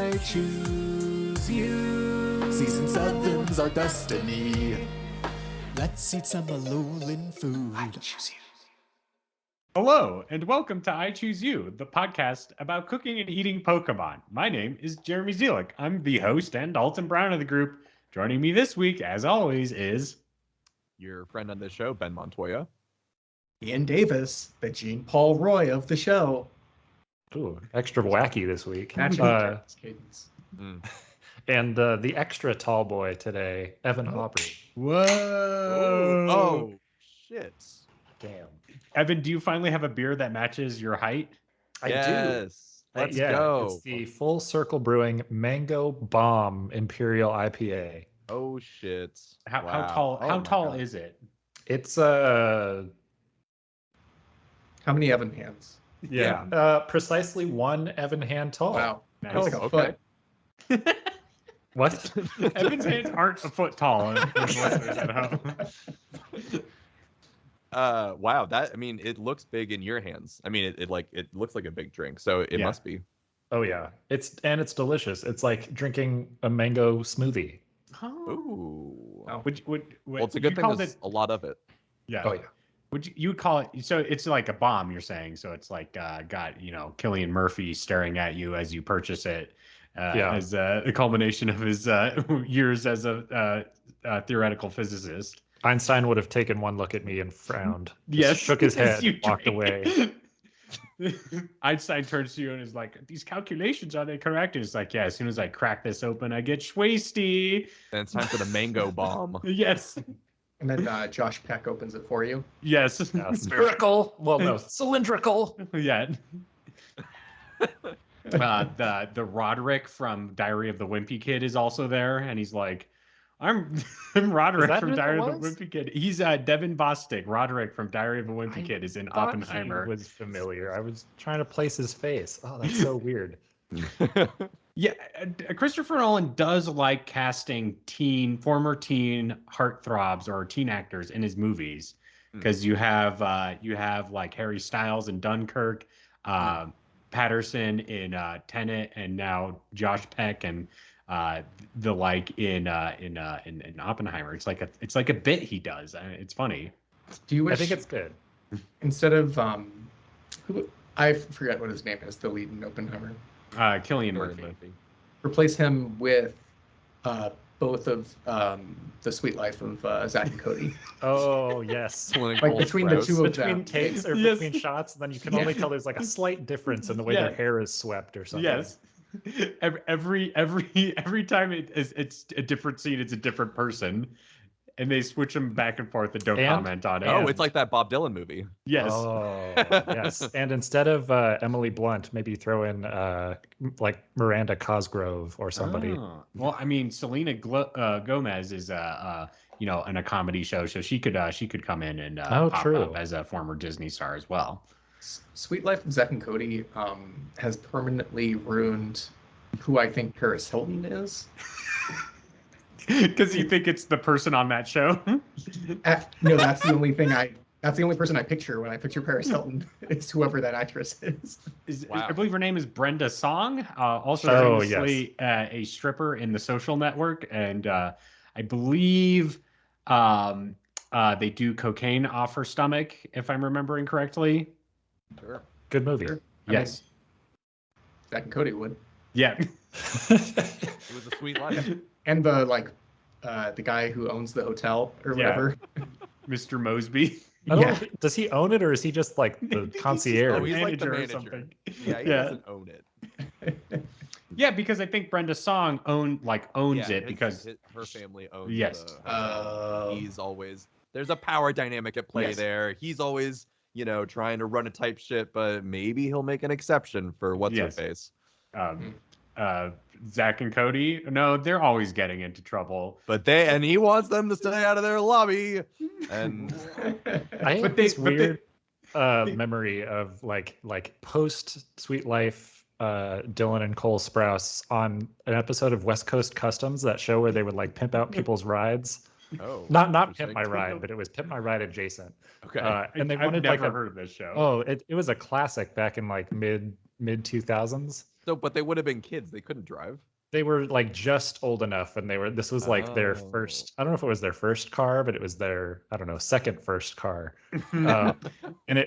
I choose you. Season 7's our destiny. Let's eat some Alolan food. I choose you. Hello, and welcome to I Choose You, the podcast about cooking and eating Pokemon. My name is Jeremy Zielik. I'm the host and Dalton Brown of the group. Joining me this week, as always, is your friend on the show, Ben Montoya. Ian Davis, the Jean Paul Roy of the show. Ooh, extra wacky this week. Cadence. And the extra tall boy today, Evan Aubrey. Whoa! Oh, shit. Damn. Evan, do you finally have a beer that matches your height? I do. Let's go. It's the Full Circle Brewing Mango Bomb Imperial IPA. Oh shit! How tall? How tall is it? It's How many Evan hands? precisely one Evan hand tall. Wow. Nice. That's like a foot. What? Evan's hands aren't a foot tall. Wow. It looks big in your hands. It looks like a big drink, so it must be. Oh yeah, it's delicious. It's like drinking a mango smoothie. Ooh. Oh. Well, it's a good thing there's a lot of it. Yeah. Oh yeah. Would you call it? So it's like a bomb, you're saying. So it's like got Cillian Murphy staring at you as you purchase it. As the culmination of his years as a theoretical physicist. Einstein would have taken one look at me and frowned. Yes, shook his head, walked away. Einstein turns to you and is like, "These calculations, are they correct?" And it's like, "Yeah." As soon as I crack this open, I get schwasty. And it's time for the mango bomb. Yes. And then Josh Peck opens it for you. Yes. Spherical. Well, no, cylindrical. Yeah. The Roderick from Diary of the Wimpy Kid is also there, and he's like, I'm Roderick from Diary of the Wimpy Kid. He's Devin Bostic. Roderick from Diary of the Wimpy Kid is in Oppenheimer. He was familiar. I was trying to place his face. Oh, that's so weird. Yeah, Christopher Nolan does like casting former teen heartthrobs or teen actors in his movies, because you have like Harry Styles in Dunkirk, Patterson in Tenet, and now Josh Peck and the like in Oppenheimer. It's like a bit he does. It's funny. Do you wish? I think it's good. Instead of I forget what his name is, the lead in Oppenheimer. Cillian Murphy. Replace him with both of the Sweet Life of Zach and Cody. Oh yes. Like between the two of them. Between takes or between shots, and then you can only tell there's like a slight difference in the way their hair is swept or something. Yes. Every time it's a different scene, it's a different person, and they switch them back and forth and don't comment on it. Oh, it's like that Bob Dylan movie. Yes. Oh, yes. And instead of Emily Blunt, maybe throw in like Miranda Cosgrove or somebody. Oh. Well, Selena Gomez is in a comedy show, so she could come in and pop up as a former Disney star as well. Sweet Life of Zack and Cody has permanently ruined who I think Paris Hilton is. Because you think it's the person on that show? No, that's the only thing that's the only person I picture when I picture Paris Hilton. It's whoever that actress is. Wow. I believe her name is Brenda Song. Also famously a stripper in The Social Network, and I believe they do cocaine off her stomach, if I'm remembering correctly. Sure. Good movie. Sure. Yes. Zack and Cody would. Yeah. It was a sweet life. And the guy who owns the hotel or whatever. Mr. Mosby. Does he own it, or is he just like the concierge? He's like the Manager or manager. something. Yeah, he doesn't own it. Yeah, because I think Brenda Song owns it because her family owns yes. He's always there's a power dynamic at play there. He's always trying to run a tight ship, but maybe he'll make an exception for what's her face. Zach and Cody, no, they're always getting into trouble. But he wants them to stay out of their lobby. And I have this weird memory of like post Sweet Life, Dylan and Cole Sprouse on an episode of West Coast Customs, that show where they would like pimp out people's rides. Oh, not Pimp My Ride, but it was Pimp My Ride adjacent. Okay. And they I've wanted never heard of this show. Oh, it was a classic back in like mid 2000s. but they would have been kids. They couldn't drive. They were like just old enough, and this was like their first. I don't know if it was their first car, but it was their, I don't know, second first car. And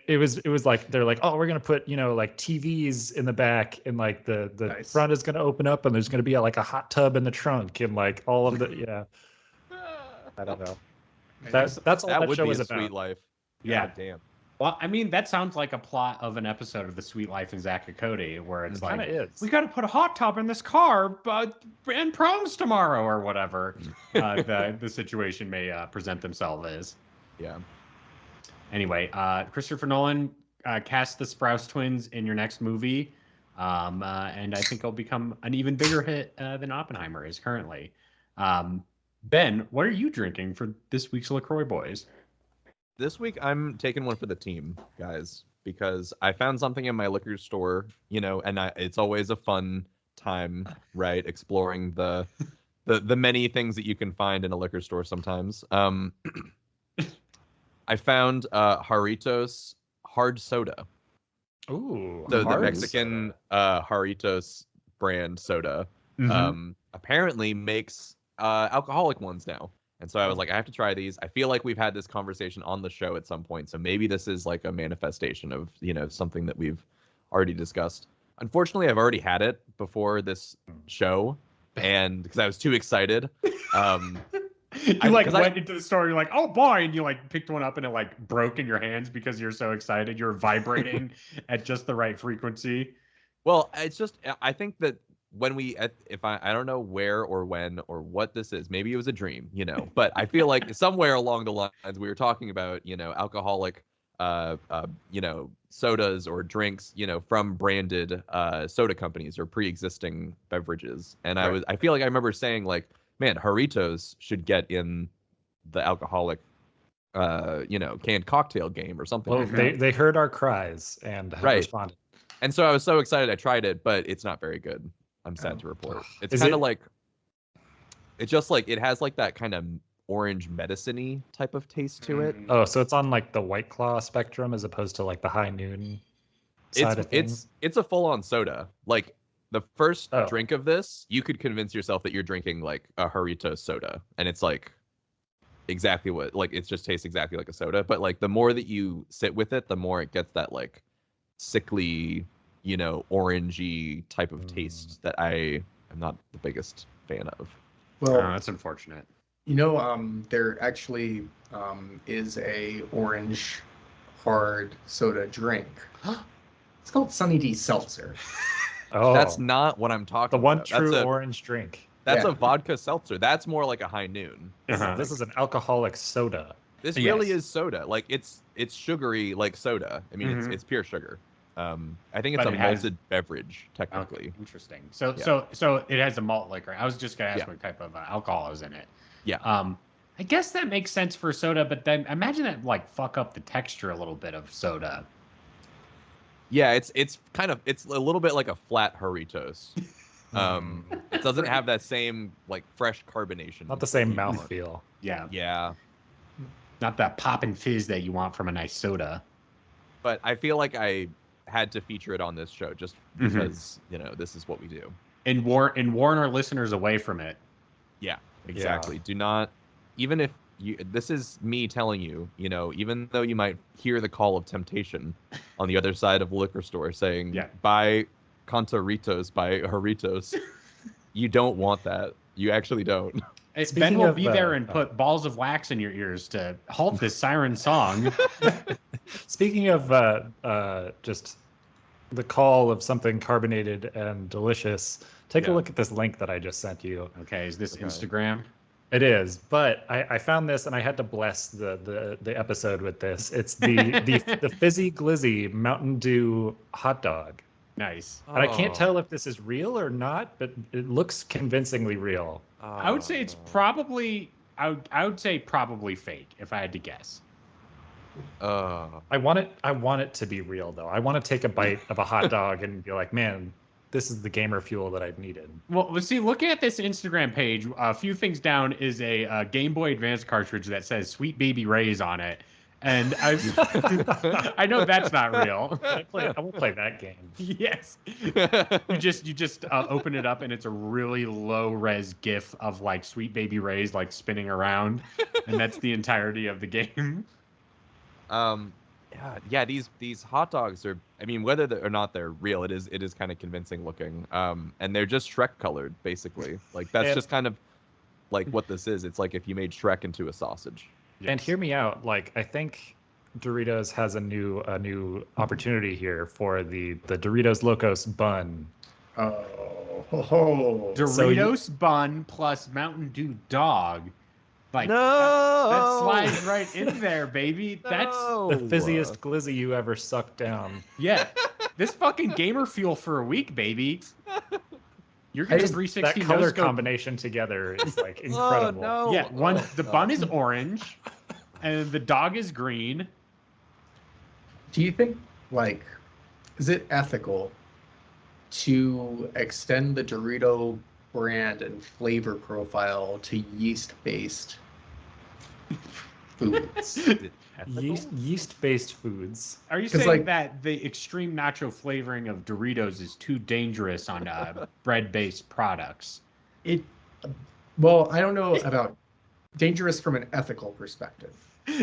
it was like they're like, oh, we're gonna put like TVs in the back, and like the Nice. front is gonna open up, and there's gonna be like a hot tub in the trunk, and like all of the I don't know. That's all That that would show be was a about. sweet life. Yeah. God damn. Well, I mean, that sounds like a plot of an episode of The Sweet Life of Zack and Cody, where it's It like, kinda is. we got to put a hot tub in this car, but and proms tomorrow or whatever the situation may present themselves as. Yeah. Anyway, Christopher Nolan cast the Sprouse twins in your next movie, and I think it'll become an even bigger hit than Oppenheimer is currently. Ben, what are you drinking for this week's LaCroix Boys? This week I'm taking one for the team, guys, because I found something in my liquor store, and it's always a fun time, right? Exploring the many things that you can find in a liquor store sometimes. I found Jarritos hard soda. Ooh, The hard Mexican Jarritos brand soda apparently makes alcoholic ones now. And so I was like, I have to try these. I feel like we've had this conversation on the show at some point. So maybe this is like a manifestation of, something that we've already discussed. Unfortunately, I've already had it before this show. And because I was too excited. You went into the store, you're like, oh boy, and you like picked one up and it like broke in your hands because you're so excited. You're vibrating at just the right frequency. Well, it's just, I think that when I don't know where or when or what this is, maybe it was a dream, but I feel like somewhere along the lines we were talking about, alcoholic, sodas or drinks, from branded soda companies or pre-existing beverages. And Right. I feel like I remember saying like, man, Jarritos should get in the alcoholic, canned cocktail game or something. Well, like that. they heard our cries and have Right. responded. And so I was so excited. I tried it, but it's not very good. I'm sad to report. It's Is kind of it- like, it's just like, it has like that kind of orange medicine-y type of taste to it. Oh, so it's on like the White Claw spectrum as opposed to like the High Noon side of things. It's a full-on soda. Like the first Oh. drink of this, you could convince yourself that you're drinking like a Jarritos soda, and it's like exactly what, like it just tastes exactly like a soda. But like the more that you sit with it, the more it gets that like sickly, orangey type of taste that I am not the biggest fan of. Oh, Well, that's unfortunate. there actually is a orange hard soda drink. It's called Sunny D Seltzer. Oh, That's not what I'm talking the one about. true That's orange drink. That's Yeah. a vodka seltzer. That's more like a High Noon. Uh-huh. This is an alcoholic soda. This Yes. really is soda. Like it's sugary like soda. I mean, Mhm. it's pure sugar. I think it's But a it has- malted beverage Okay, technically. interesting. So Yeah. so it has a malt liquor. I was just gonna ask Yeah. what type of alcohol is in it. Yeah. I guess that makes sense for soda, but then imagine that like fuck up the texture a little bit of soda. Yeah, it's a little bit like a flat Jarritos. It doesn't have that same like fresh carbonation. Not the same that you want. mouthfeel. Yeah, Yeah, not that pop and fizz that you want from a nice soda. but I feel like I had to feature it on this show just Mhm. because this is what we do. And warn our listeners away from it. Yeah, exactly. Do not, even if this is me telling you, even though you might hear the call of temptation on the other side of the liquor store saying, Yeah. buy Contaritos, buy Jarritos, you don't want that. You actually don't. Ben Speaking will of, be there and put balls of wax in your ears to halt this siren song. Speaking of just the call of something carbonated and delicious, take a Yeah. look at this link that I just sent you. Okay, is this Okay. Instagram? It is, but I found this and I had to bless the episode with this. It's the Fizzy Glizzy Mountain Dew hot dog. Nice. And I can't Oh. tell if this is real or not, but it looks convincingly real. I would say it's probably I would say probably fake if I had to guess. I want it to be real though. I want to take a bite of a hot dog and be like, man, this is the gamer fuel that I've needed. Well, let's see. Looking at this Instagram page, a few things down is a Game Boy Advance cartridge that says "Sweet Baby Ray's" on it, And I know that's not real. I won't play that game. Yes. You just open it up and it's a really low res GIF of like Sweet Baby Ray's like spinning around, and that's the entirety of the game. Yeah, these hot dogs are, I mean, whether or not they're real, it is kind of convincing looking. And they're just Shrek colored, basically. Like that's just kind of like what this is. It's like if you made Shrek into a sausage. And hear me out. Like I think Doritos has a new opportunity here for the Doritos Locos bun. Doritos bun plus Mountain Dew dog. Like No! that slides right in there, baby. That's The fizziest glizzy you ever sucked down. yeah. This fucking gamer fuel for a week, baby. You're gonna 360 That color no-scope. combination together is like incredible. no. Yeah, the bun is orange, and the dog is green. Do you think, like, is it ethical to extend the Dorito brand and flavor profile to yeast-based foods? Yeast-based foods. Are you 'Cause, saying like- that the extreme nacho flavoring of Doritos is too dangerous on bread-based products? Well, I don't know about dangerous from an ethical perspective.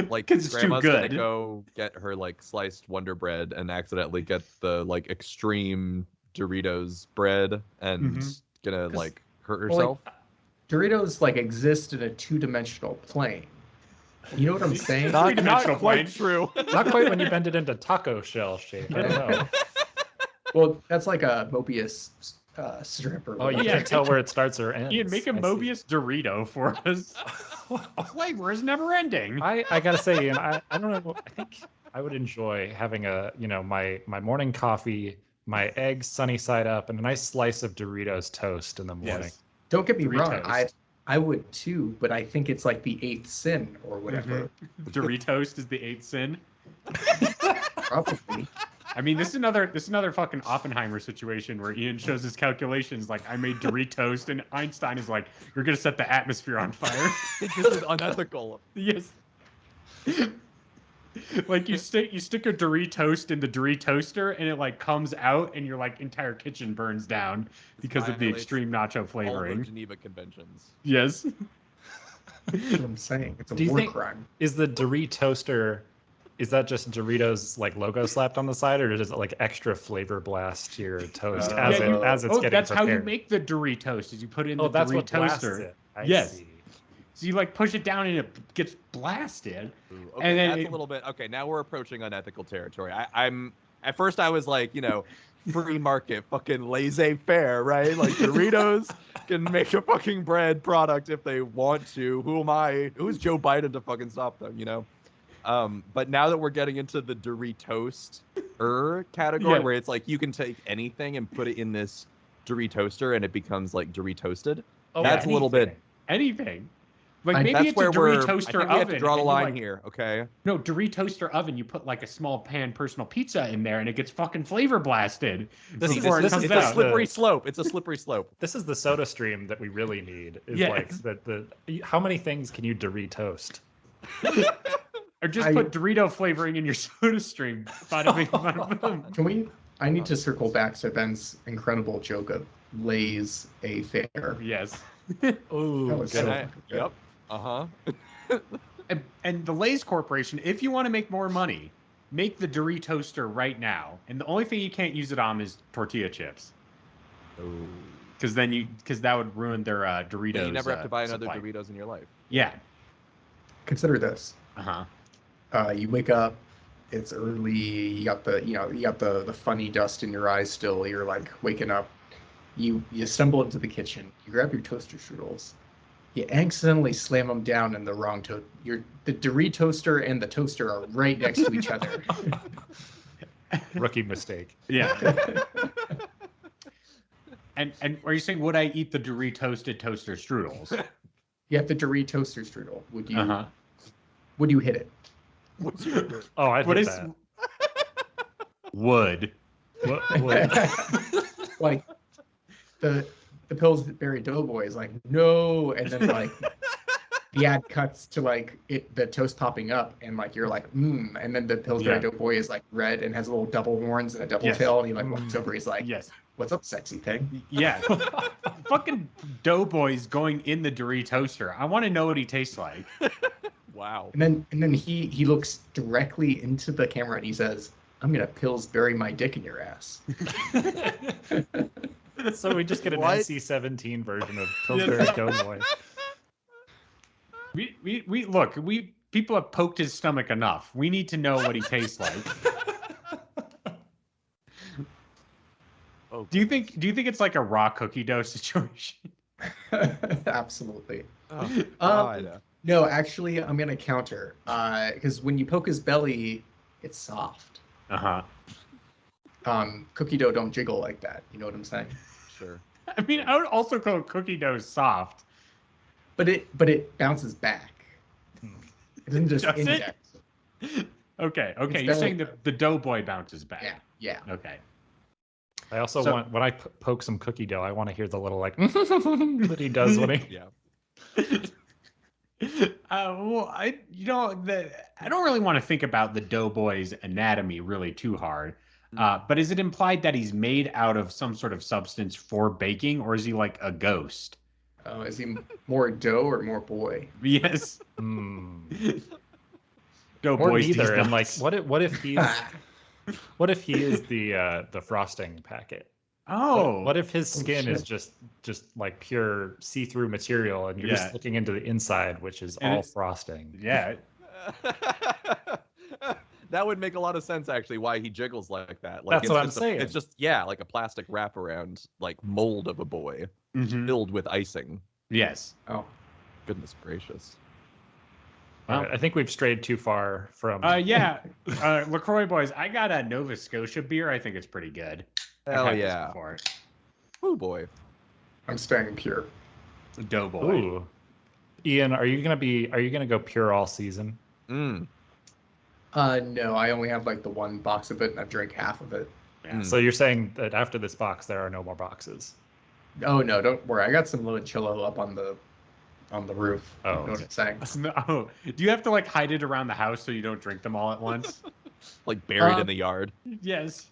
Like 'Cause it's too grandma's gonna good. go get her like sliced Wonder Bread and accidentally get the like extreme Doritos bread and gonna 'Cause- like hurt Well, like, herself. Doritos like exist in a two-dimensional plane. You know what I'm saying? Not three-dimensional quite plane. true. Not quite when you bend it into taco shell shape. I don't know. Well, that's like a Mobius strip or Oh, you whatever. can't tell where it starts or ends. Ian, make a I see. Mobius Dorito for us. Flavor is never ending. I gotta say, Ian, I don't know. I think I would enjoy having my morning coffee, my eggs sunny side up, and a nice slice of Doritos toast in the morning. Yes. Don't get me Three wrong, toast. I would too, but I think it's like the eighth sin or whatever. Doritos is the eighth sin. Probably. I mean, this is another fucking Oppenheimer situation where Ian shows his calculations like I made Doritos, and Einstein is like, "You're gonna set the atmosphere on fire." This is unethical. Yes. Like you stick a Doritoast in the Doritoaster, and it like comes out, and your like entire kitchen burns down because of the Violates extreme nacho All the flavoring. Geneva Conventions. Yes. That's what I'm saying. It's a Do you war think- crime. Is the Doritoaster, is that just Doritos like logo slapped on the side, or is it like extra flavor blast to your toast as it's getting that's how prepared? you make the Doritoast. Is you put it in the that's what blasts Doritoaster. it. I Yes. see. So you like push it down and it gets blasted. Ooh, And okay, then that's it- a little bit. Okay, now we're approaching unethical territory. I'm at first I was like, free market, fucking laissez-faire, right? Like Doritos can make a fucking bread product if they want to. Who am I? Who's Joe Biden to fucking stop them? But now that we're getting into the Doritoast category, Yeah. where it's like you can take anything and put it in this Doritoaster and it becomes like Doritoasted. Oh, That's a little bit. Anything. Like I- maybe That's it's where a I Doritoaster think we oven. have to draw the and you, line like- here. Okay. No, Doritoaster oven. You put like a small pan personal pizza in there, and it gets fucking flavor blasted This is- before this it is- comes It's that's a out. the- slippery slope. It's a slippery slope. This is the soda stream that we really need. Is Yeah. like the how many things can you Doritoast? Or just put Dorito flavoring in your soda stream. Bada bing, bada boom. I need to circle back to Ben's incredible joke of Lay's a fair. Yes. Oh, That was so And fucking good. yep. Uh-huh. And the Lay's Corporation, if you want to make more money, make the Doritoaster right now. And the only thing you can't use it on is tortilla chips. Because that would ruin their Doritos. But you never have to buy another supply. Doritos in your life. Yeah. Consider this. Uh-huh. You wake up, it's early, you got the funny dust in your eyes still, you're like waking up, you stumble into the kitchen, you grab your toaster strudels, you accidentally slam them down in the wrong the Doritoaster and the toaster are right next to each other. rookie mistake. Yeah. And are you saying would I eat the Doritoasted toaster strudels? You have the Doritoaster strudel. Would you Uh-huh. would you hit it? Oh, I What did is that. would? What? Like the Pillsbury Doughboy is like, no, and then like the ad cuts to like the toast popping up, and like you're like, and then the Pillsbury Doughboy is like red and has little double horns and a double tail, and he like walks over. He's like, Yes. "What's up, sexy thing?" Yeah. Fucking Doughboy's going in the Doritoaster. I want to know what he tastes like. Wow. And then he looks directly into the camera and he says, "I'm gonna Pillsbury my dick in your ass." So we just get an What? NC-17 version of Pillsbury Doughboy. We look, people have poked his stomach enough. We need to know what he tastes like. Oh, Do you think it's like a raw cookie dough situation? Absolutely. oh, God. No, actually, I'm gonna counter. Because when you poke his belly, it's soft. Uh-huh. Cookie dough don't jiggle like that. You know what I'm saying? Sure. I mean, I would also call cookie dough soft. But it bounces back. It doesn't just Does it? index. Okay, It's you're better- saying the Doughboy bounces back. Yeah. Okay. I also So- want, when I poke some cookie dough, I want to hear the little like that he does when he. Yeah. Well, I don't really want to think about the Doughboy's anatomy really too hard. But is it implied that he's made out of some sort of substance for baking, or is he like a ghost? Is he more dough or more boy? Yes. Or Doughboy's neither. these And like, nuts. what if he's what if he is the frosting packet? Oh. What if his Oh, skin is shit. just like pure see-through material, and you're Yeah. just looking into the inside, which is And all it's- frosting? Yeah. That would make a lot of sense, actually, why he jiggles like that. Like, That's it's what I'm just saying. It's just, like a plastic wraparound, like mold of a boy Mhm. filled with icing. Yes. Oh, Goodness gracious. All right, I think we've strayed too far from. Yeah. LaCroix boys, I got a Nova Scotia beer. I think it's pretty good. I've Hell had this yeah. before. Oh boy. I'm staying pure. Doughboy. Ooh, Ian, are you gonna go pure all season? Mm. No, I only have like the one box of it, and I've drank half of it. Yeah. So you're saying that after this box, there are no more boxes? Oh no, don't worry. I got some limoncello up on the roof. Oh, You know what I'm saying? No. Do you have to like hide it around the house so you don't drink them all at once? Like buried Um, in the yard. Yes.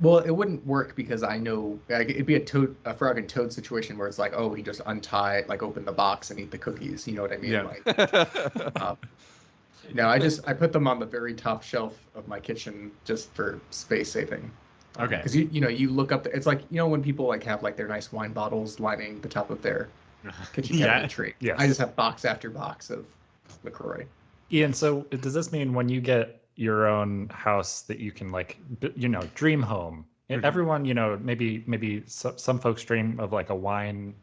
Well, it wouldn't work because I know it'd be a frog and toad situation where it's like, oh, he just untie, like open the box and eat the cookies. You know what I mean? Yeah. Like, no, I put them on the very top shelf of my kitchen just for space saving. Okay. Because you look up, it's like when people like have like their nice wine bottles lining the top of their kitchen Yeah. cabinetry. Yes. I just have box after box of LaCroix. Ian, so does this mean when you get your own house that you can like, dream home? And Mhm. everyone, maybe some folks dream of like a wine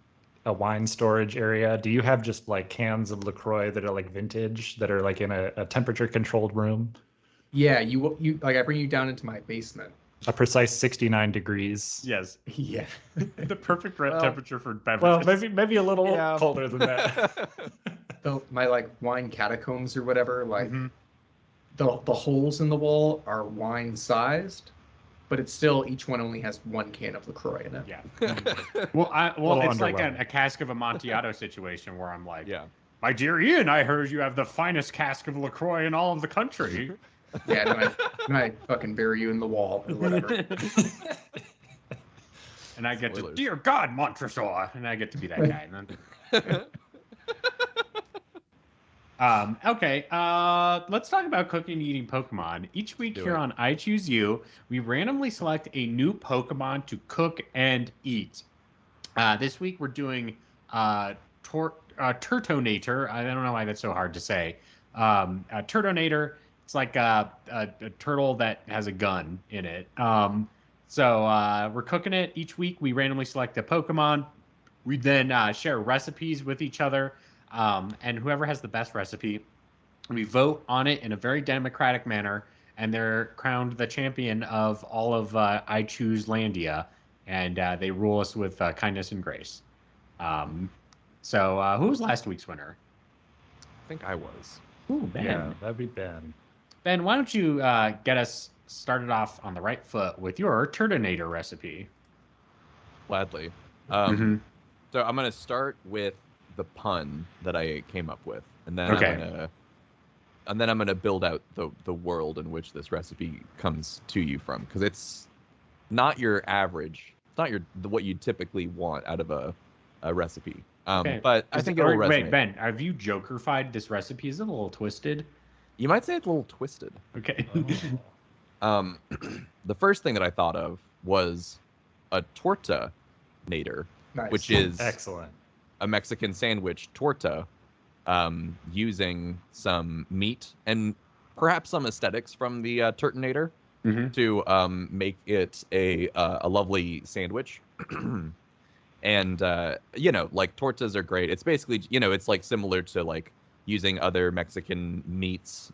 storage area. Do you have just like cans of LaCroix that are like vintage, that are like in a temperature controlled room? Yeah, you like I bring you down into my basement. A precise 69 degrees. Yes. Yeah. The perfect temperature for Well, beverages. maybe a little Yeah. colder than that. My like wine catacombs or whatever, like Mhm. the holes in the wall are wine sized, but it's still each one only has one can of LaCroix in it. Yeah. Well, Little it's like underwhelming. a cask of Amontillado situation where I'm like, Yeah. my dear Ian, I heard you have the finest cask of LaCroix in all of the country. Yeah, then I fucking bury you in the wall or whatever. And I get to, Spoilers. dear God, Montresor, and I get to be that guy. And then... Okay, let's talk about cooking and eating Pokemon. Each week Do here it. on I Choose You, we randomly select a new Pokemon to cook and eat. This week we're doing Turtonator. I don't know why that's so hard to say. Turtonator. It's like a turtle that has a gun in it. So we're cooking it each week. We randomly select a Pokemon. We then share recipes with each other. And whoever has the best recipe, we vote on it in a very democratic manner. And they're crowned the champion of all of I Choose Landia. And they rule us with kindness and grace. So who was last week's winner? I think I was. Ooh, Ben. Yeah, that'd be Ben. Ben, why don't you get us started off on the right foot with your Turtonator recipe? Gladly. Mhm. So I'm going to start with the pun that I came up with. and then I'm gonna build out the world in which this recipe comes to you from, because it's not your average. It's not what you typically want out of a recipe. But I think it'll resonate. Wait, Ben, have you Joker-fied this recipe? Is it a little twisted? You might say it's a little twisted. Okay. The first thing that I thought of was a Turtonator, which is excellent. A Mexican sandwich torta, using some meat and perhaps some aesthetics from the Turtonator to make it a lovely sandwich. And like tortas are great. It's basically, it's like similar to like using other Mexican meats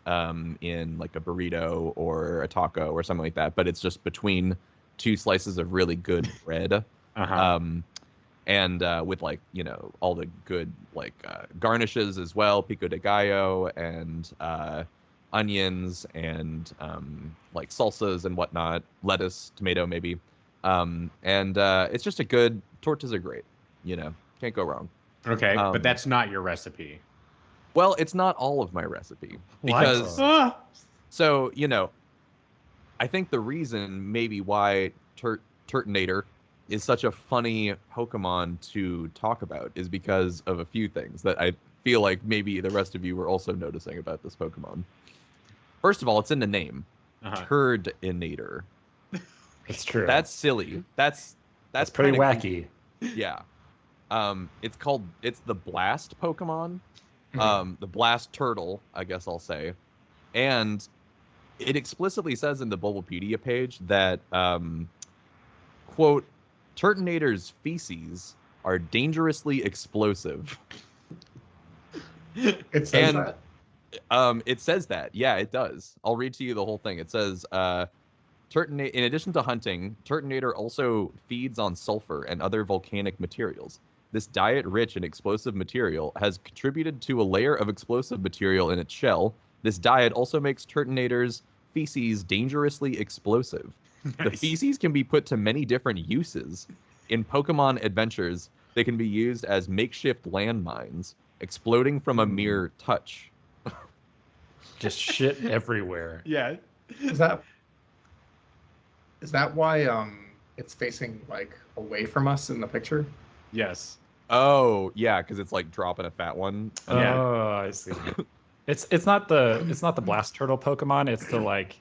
in like a burrito or a taco or something like that, but it's just between two slices of really good bread. And with like, all the good like garnishes as well, pico de gallo and onions and like salsas and whatnot, lettuce, tomato maybe. And it's just a good, tortas are great, can't go wrong. Okay, but that's not your recipe. Well, it's not all of my recipe because, so, I think the reason maybe why Turtonator is such a funny Pokemon to talk about is because of a few things that I feel like maybe the rest of you were also noticing about this Pokemon. First of all, it's in the name, Turtonator. It's true. That's silly. That's pretty wacky. Yeah. It's the Blast Pokemon. The Blast Turtle, I guess I'll say. And it explicitly says in the Bulbapedia page that, quote, Turtonator's feces are dangerously explosive. It says that? It says that. Yeah, it does. I'll read to you the whole thing. It says, in addition to hunting, Turtonator also feeds on sulfur and other volcanic materials. This diet rich in explosive material has contributed to a layer of explosive material in its shell. This diet also makes Turtonator's feces dangerously explosive. Nice. The feces can be put to many different uses. In Pokemon adventures, they can be used as makeshift landmines, exploding from a mere touch. Just shit everywhere. Yeah. Is that why it's facing like away from us in the picture? Yes. Oh, yeah, because it's like dropping a fat one. Yeah. Oh, I see. It's not the Blast Turtle Pokemon. It's the like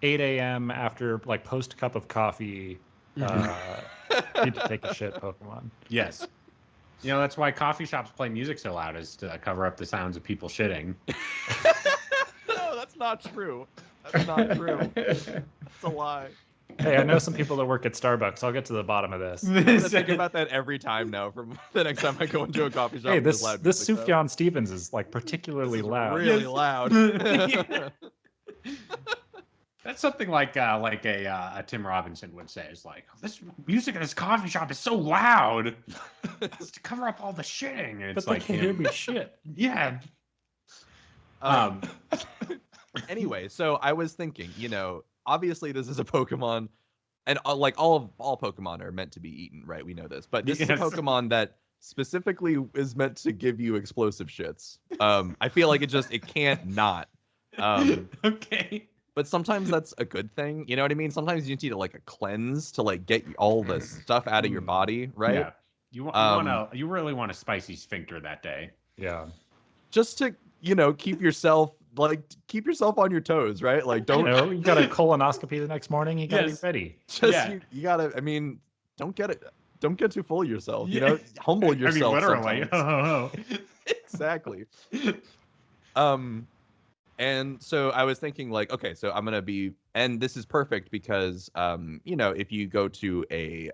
8 a.m. after like post cup of coffee. Need to take a shit Pokemon. Yes. That's why coffee shops play music so loud, is to cover up the sounds of people shitting. No, that's not true. That's not true. It's a lie. Hey, I know some people that work at Starbucks. I'll get to the bottom of this. I'm gonna think about that every time now. From the next time I go into a coffee shop. Hey, this Sufjan Stevens is like particularly loud. Really loud. That's something like a Tim Robinson would say. Is like, this music in this coffee shop is so loud. It's to cover up all the shitting. It's but they can't hear me shit. Yeah. Anyway, so I was thinking, obviously this is a Pokemon, and like all Pokemon are meant to be eaten, right? We know this, but this is a Pokemon that specifically is meant to give you explosive shits. I feel like it can't not. Okay. But sometimes that's a good thing. You know what I mean? Sometimes you need to like a cleanse to like get all the stuff out of your body, right? Yeah. You really want a spicy sphincter that day. Yeah. Just to, keep yourself on your toes, right? Like don't you got a colonoscopy the next morning, you gotta be ready. You gotta, don't get too full of yourself, humble yourself. Literally. Exactly. And so I was thinking like, okay, so I'm going to be, and this is perfect because, if you go to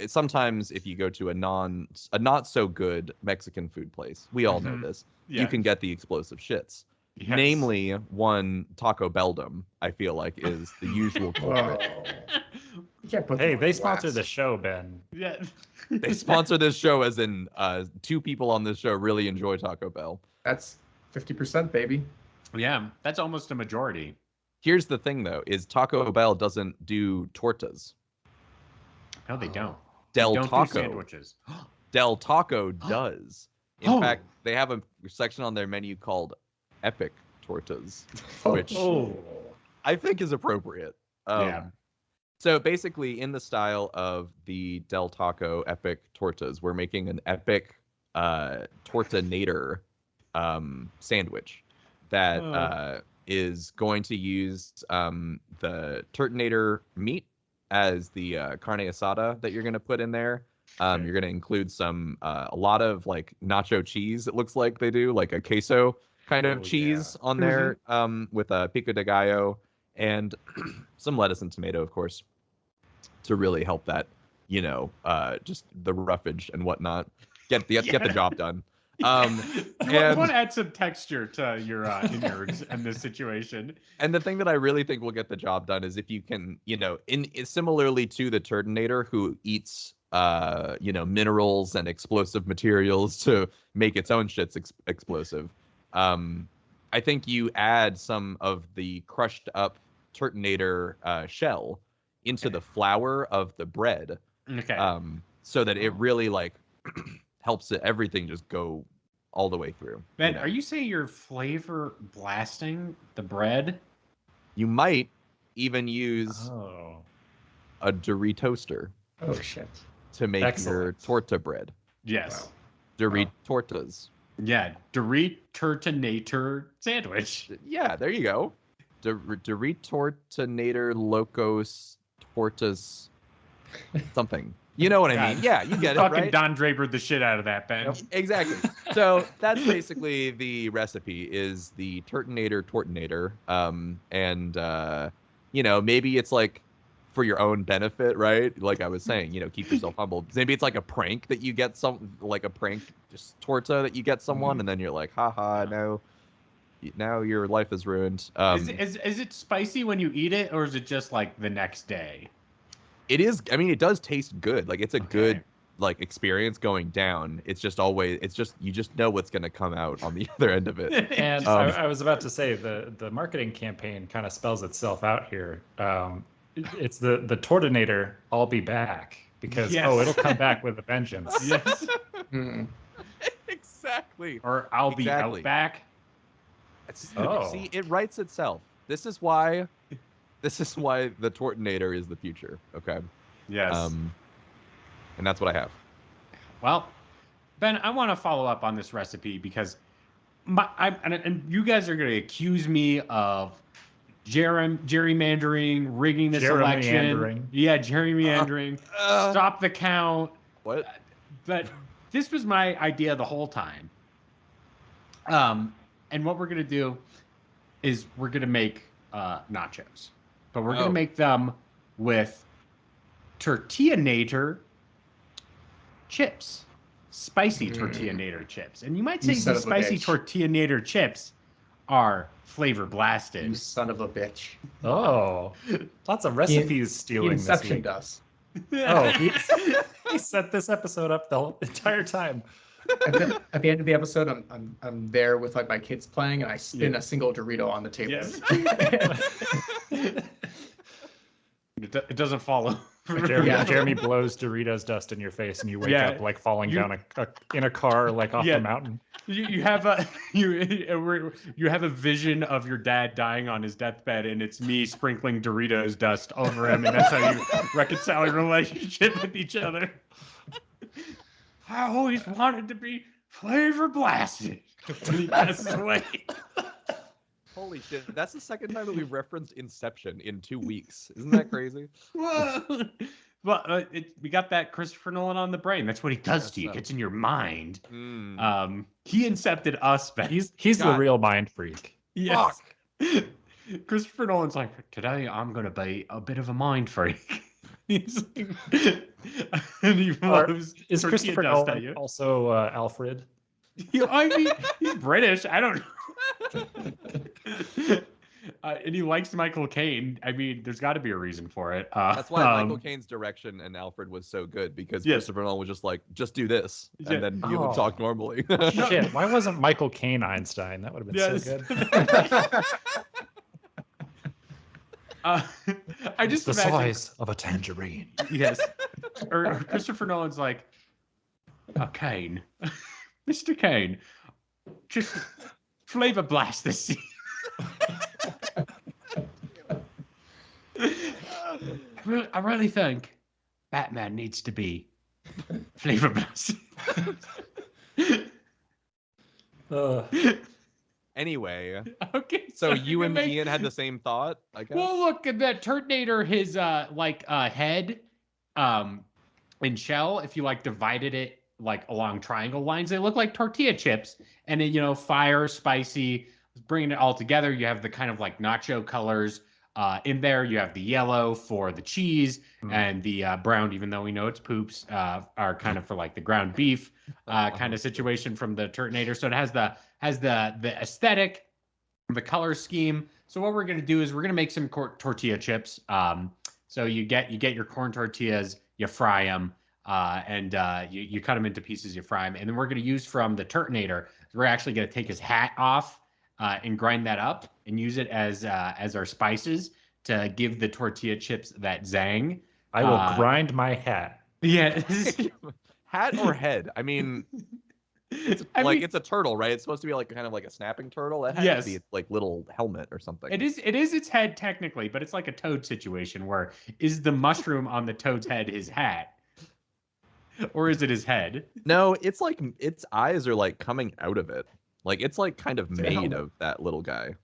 sometimes if you go to a not so good Mexican food place, we all know this, you can get the explosive shits. Yes. Namely, one Taco Belldom, I feel like, is the usual culprit. Hey, they sponsor the show, Ben. Yeah. They sponsor this show as in 2 people on this show really enjoy Taco Bell. That's 50%, baby. Yeah, that's almost a majority. Here's the thing, though, is Taco Bell doesn't do tortas. No, they don't. Del They don't Taco do sandwiches. Del Taco does. In fact, they have a section on their menu called Epic Tortas, which I think is appropriate. Yeah. So basically, in the style of the Del Taco Epic Tortas, we're making an epic Turtonator sandwich that is going to use the Turtonator meat as the carne asada that you're going to put in there. You're going to include a lot of like nacho cheese. It looks like they do, like a queso kind of cheese on there, with a pico de gallo and some lettuce and tomato, of course, to really help that, just the roughage and whatnot get the job done. You want to add some texture to your innards in this situation. And the thing that I really think will get the job done is if you can, similarly to the Turtonator, who eats minerals and explosive materials to make its own shits explosive. I think you add some of the crushed up Turtonator shell into the flour of the bread. Okay. So that it really like helps everything just go all the way through. Ben, are you saying you're flavor blasting the bread? You might even use a Doritoaster. Oh shit. To make your torta bread. Yes. Wow. Doritortas. Yeah, Turtonator sandwich. Yeah, there you go. Doritortonator Locos Tortas something. You know what I mean? Yeah, you get it, right? Fucking Don Draper the shit out of that, Ben. Yep, exactly. So that's basically the recipe is the Turtonator. Maybe it's like for your own benefit, right? Like I was saying, keep yourself humble. Maybe it's like a prank that you get like a prank just torta that you get someone, and then you're like, haha, now your life is ruined. Is it spicy when you eat it, or is it just like the next day? It is. I mean, it does taste good. Like it's a good like experience going down. It's just you just know what's gonna come out on the other end of it. And I was about to say the marketing campaign kind of spells itself out here. It's the Turtonator. I'll be back because it'll come back with a vengeance. Yes. Exactly. Or I'll be out back. See, it writes itself. This is why the Turtonator is the future. Okay. Yes. And that's what I have. Well, Ben, I want to follow up on this recipe because and you guys are going to accuse me of gerrymandering, rigging the selection. Yeah, gerrymandering. Stop the count. What? But this was my idea the whole time. And what we're going to do is we're going to make nachos. But we're going to make them with Turtonator chips. Spicy Turtonator chips. And you might say the spicy Turtonator chips are flavor blasted. You son of a bitch. Oh, lots of recipes stealing Inception this week. does. He set this episode up the whole entire time. At the end of the episode, I'm there with like my kids playing, and I spin a single Dorito on the table. Yes. It doesn't follow. Jeremy blows Doritos dust in your face, and you wake up like falling down in a car like off the mountain. You have a you have a vision of your dad dying on his deathbed, and it's me sprinkling Doritos dust over him, and that's how you reconcile your relationship with each other. I always wanted to be flavor blasted. When he passes away. Holy shit! That's the second time that we've referenced Inception in 2 weeks. Isn't that crazy? Well, we got that Christopher Nolan on the brain. That's what he does to you. It gets in your mind. He incepted us, Ben. He's the real mind freak. Yes. Christopher Nolan's like, today I'm gonna be a bit of a mind freak. He's like, and he loves. Is Christopher Nolan also Alfred? I mean, he's British. I don't know. And he likes Michael Caine. I mean, there's got to be a reason for it. That's why Michael Caine's direction and Alfred was so good, because Christopher Nolan was just like, just do this, and then you would talk normally. Shit, why wasn't Michael Caine Einstein? That would have been so good. I just the imagine, size of a tangerine. Yes. Or Christopher Nolan's like, Caine, Mr. Kane, just flavor blast this scene. I really think Batman needs to be flavor blasted. Anyway, Okay, so you're you gonna and make- Ian had the same thought, I guess. Well, look at that Turtonator. His head, and shell. If you like divided it like along triangle lines, they look like tortilla chips. And then fire, spicy, bringing it all together. You have the kind of like nacho colors in there. You have the yellow for the cheese and the brown, even though we know it's poops, are kind of for like the ground beef kind of situation from the Turtonator. So it has the aesthetic, the color scheme. So what we're gonna do is we're gonna make some tortilla chips. So you get your corn tortillas, you fry them, and you cut them into pieces, you fry them, and then we're gonna use from the Turtonator. We're actually gonna take his hat off and grind that up and use it as our spices to give the tortilla chips that zang. I will grind my hat. Yeah. Hat or head? I mean, it's a turtle, right? It's supposed to be like kind of like a snapping turtle. It has to be like little helmet or something. It is its head technically, but it's like a toad situation where is the mushroom on the toad's head his hat? Or is it his head? No, it's like its eyes are like coming out of it. Like it's like kind of made of that little guy.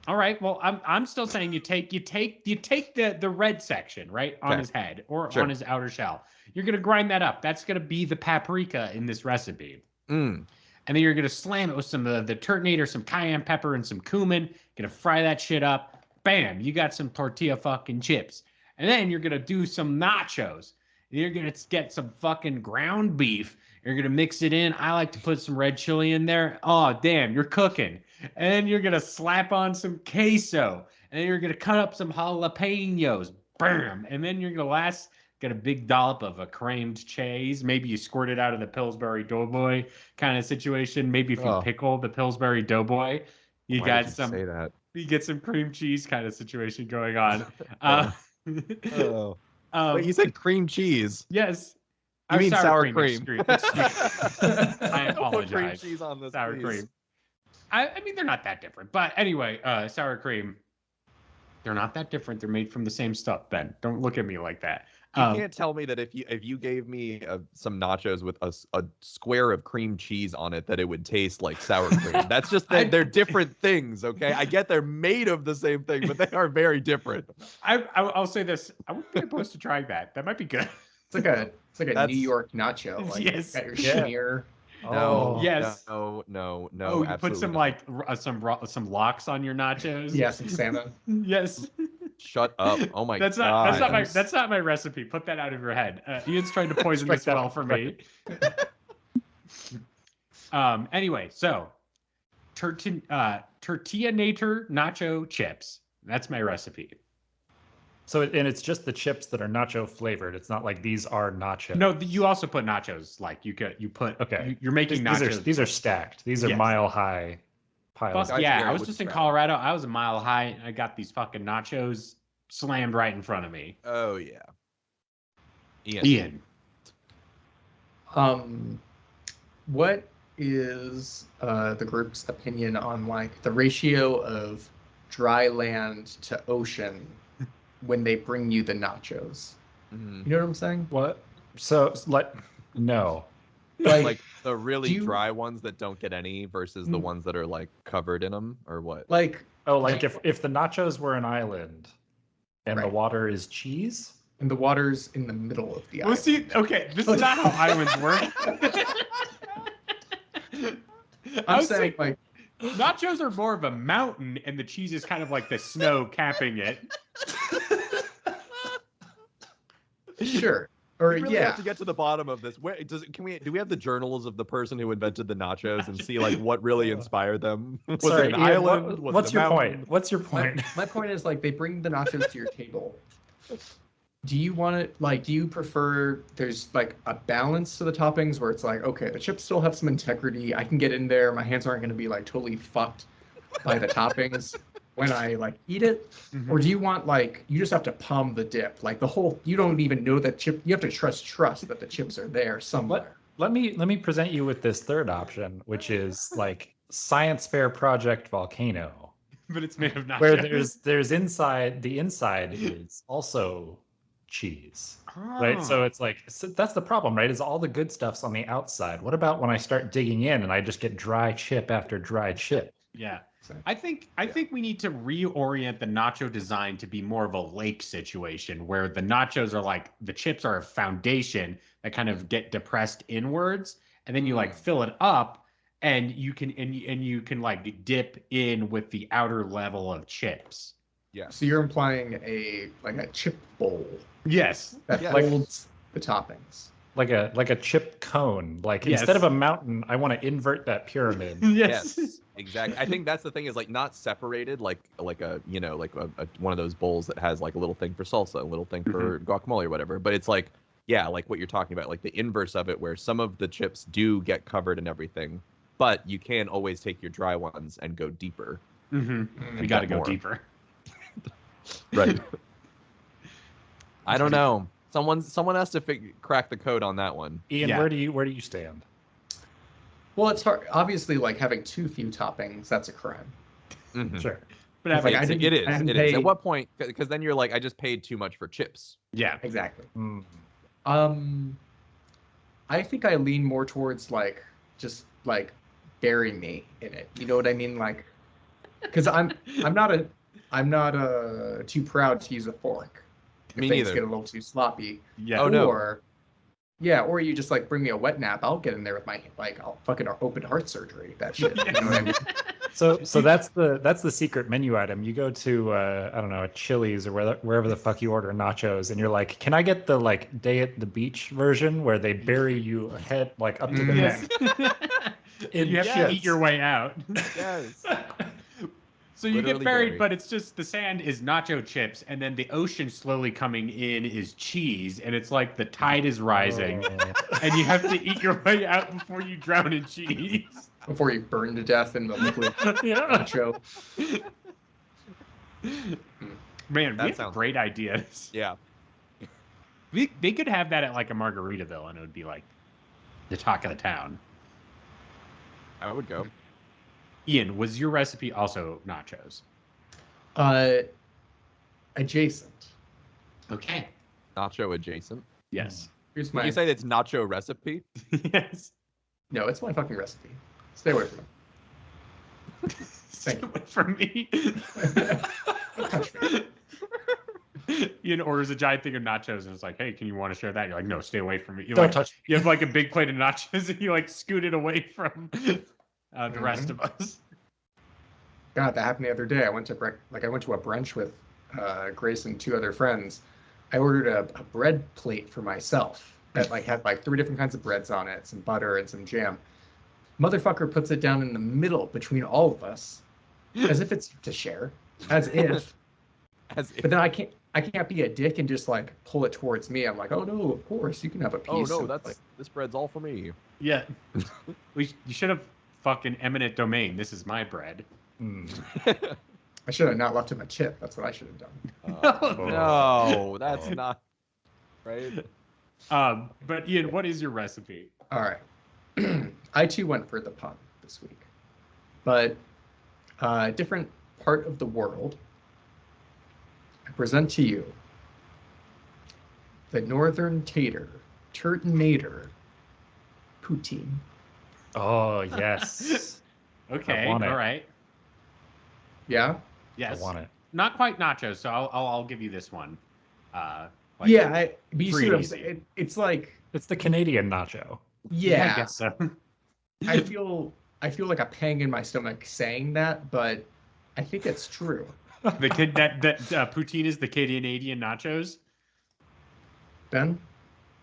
All right. Well, I'm still saying you take the red section, right, on his head or on his outer shell. You're gonna grind that up. That's gonna be the paprika in this recipe. And then you're gonna slam it with some of the Turtonator, some cayenne pepper, and some cumin. Gonna fry that shit up. Bam! You got some tortilla fucking chips. And then you're gonna do some nachos. You're gonna get some fucking ground beef. You're gonna mix it in. I like to put some red chili in there. Oh damn, you're cooking. And then you're gonna slap on some queso. And then you're gonna cut up some jalapenos. Bam! And then you're gonna get a big dollop of a creamed cheese. Maybe you squirt it out of the Pillsbury Doughboy kind of situation. Maybe if you pickle the Pillsbury Doughboy, you get some cream cheese kind of situation going on. Wait, you said cream cheese? Yes. I mean sour cream. I apologize. Cream cheese on this, sour please. cream. I mean, they're not that different. But anyway, sour cream, they're not that different. They're made from the same stuff, Ben. Don't look at me like that. You can't tell me that if you gave me some nachos with a square of cream cheese on it, that it would taste like sour cream. That's just they're different things, okay? I get they're made of the same thing, but they are very different. I'll say this. I wouldn't be opposed to trying that. That might be good. It's like a New York nacho. Like, yes. Got your schmear. No. Yes. No. Oh, you put some like some lox on your nachos. Yeah, some salmon. Yes. Shut up! Oh my god. That's not my recipe. Put that out of your head. Ian's trying to poison this well for me. Anyway, so Turtonator nacho chips. That's my recipe. So it's just the chips that are nacho flavored. It's not like these are nachos. No, you also put nachos. Like you put. Okay. You're making nachos. These are stacked. These are mile high piles. Yeah, I was just in Colorado. I was a mile high. And I got these fucking nachos slammed right in front of me. Oh yeah. Ian. What is the group's opinion on like the ratio of dry land to ocean when they bring you the nachos? You know what I'm saying? What? So no. Like the really dry ones that don't get any versus the ones that are like covered in them, or what? Like if the nachos were an island and the water is cheese, and the water's in the middle of the island. Well, see, okay, this is not how islands work. I'm saying like nachos are more of a mountain, and the cheese is kind of like the snow capping it. Sure. Or we really have to get to the bottom of this. Do we have the journals of the person who invented the nachos and see like what really inspired them? Was it an island? What's your point? What's your point? My point is like they bring the nachos to your table. Do you want it like? Do you prefer there's like a balance to the toppings where it's like, okay, the chips still have some integrity. I can get in there. My hands aren't going to be like totally fucked by the toppings when I like eat it. Or do you want like you just have to palm the dip, like the whole? You don't even know that chip. You have to trust that the chips are there somewhere. Let me present you with this third option, which is like Science Fair Project Volcano, But it's made of nachos. where there's the inside is also cheese. Right. So it's like that's the problem, right? Is all the good stuff's on the outside. What about when I start digging in and I just get dry chip after dry chip? Yeah. I think we need to reorient the nacho design to be more of a lake situation where the nachos are like the chips are a foundation that kind of get depressed inwards, and then you like fill it up, and you can like dip in with the outer level of chips. Yeah. So you're implying a chip bowl Yes. that Yeah. holds the toppings. Like a chip cone. Like Yes. instead of a mountain, I want to invert that pyramid. Yes. Yes, exactly. I think that's the thing is like not separated like a one of those bowls that has like a little thing for salsa, a little thing for guacamole or whatever. But it's like, yeah, like what you're talking about, like the inverse of it, where some of the chips do get covered and everything, but you can always take your dry ones and go deeper. We got to go more. deeper. Right. I don't know. Someone has to crack the code on that one. Ian, Yeah. where do you stand? Well, it's hard. Obviously, like having too few toppings, that's a crime. Mhm. Sure. But It's like, having- I didn't- It is. I didn't It is. pay- At what point? Because then you're like, I just paid too much for chips. yeah. Exactly. Mm. I think I lean more towards just bury me in it. You know what I mean? Like, because I'm not too proud to use a fork. If Me things neither. get a little too sloppy. Yeah. Oh, no. Or you just bring me a wet nap. I'll get in there with my I'll fucking open heart surgery. That shit. You know what I mean? So that's the secret menu item. You go to I don't know, a Chili's or wherever the fuck you order nachos, and you're like, can I get the day at the beach version where they bury you head up to the Yes. neck? You have to eat your way out. Yes. So you Literally get buried, buried. but it's just the sand is nacho chips, and then the ocean slowly coming in is cheese, and it's like the tide is rising, and you have to eat your way out before you drown in cheese. Before you burn to death in the liquid Yeah. nacho. Man, That we have sounds- great ideas. Yeah. They could have that at like a Margaritaville, and it would be like the talk of the town. I would go. Ian, was your recipe also nachos? Adjacent. Okay. Nacho adjacent. Yes. Here's Did my. you say it's nacho recipe? Yes. No, it's my fucking recipe. Stay away from it. Stay away from me. Don't touch me. Ian orders a giant thing of nachos, and it's like, hey, can you want to share that? You're like, no, stay away from me. You Don't like, touch. You have like a big plate of nachos, and you like scoot it away from the rest of us. God, that happened the other day. I went to a brunch with Grace and two other friends. I ordered a bread plate for myself that had 3 different kinds of breads on it, some butter and some jam. Motherfucker puts it down in the middle between all of us, as if it's to share, as if. But then I can't be a dick and just pull it towards me. I'm like, oh no, of course you can have a piece. Oh no, And, that's this bread's all for me. Yeah. You should have fucking eminent domain. This is my bread. I should have not left him a chip. That's what I should have done. No, that's not right. But Ian, what is your recipe? All right. I too went for the pun this week, but different part of the world. I present to you the Northern Tater, Turtonator, poutine. Oh yes. Okay, I want it. all right. Yeah. Yes. I want it. Not quite nachos, so I'll give you this one. But you see what I'm saying? It's like, It's the Canadian nacho. I guess so. I feel like a pang in my stomach saying that, but I think it's true. The kid that poutine is the Canadian nachos. Ben?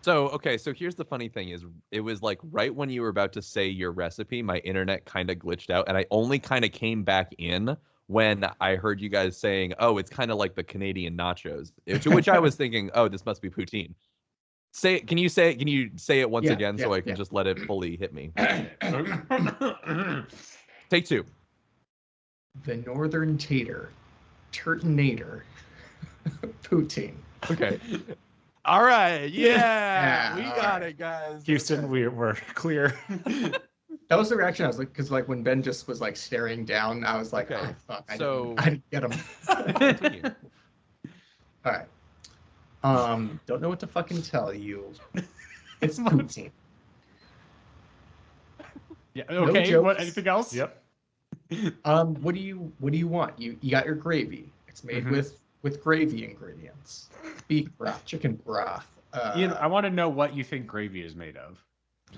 So here's the funny thing is it was right when you were about to say your recipe, my internet kind of glitched out, and I only kind of came back in when I heard you guys saying, oh, it's kind of like the Canadian nachos, to which I was thinking, oh, this must be poutine. Can you say it once again so I can just let it fully hit me? Take 2. The Northern Tater, Turtonator, poutine. Okay. All right. Yeah. Yeah, We all got right. it, guys. Houston, we're clear. That was the reaction I was like, because like when Ben just was like staring down, I was like, Okay, oh fuck, so- I didn't get him. Continue. All right. Don't know what to fucking tell you. It's poutine. Yeah. No Okay. What? jokes. Anything else? Yep. What do you want? You got your gravy. It's made with gravy ingredients. Beef broth, chicken broth. Ian, I want to know what you think gravy is made of.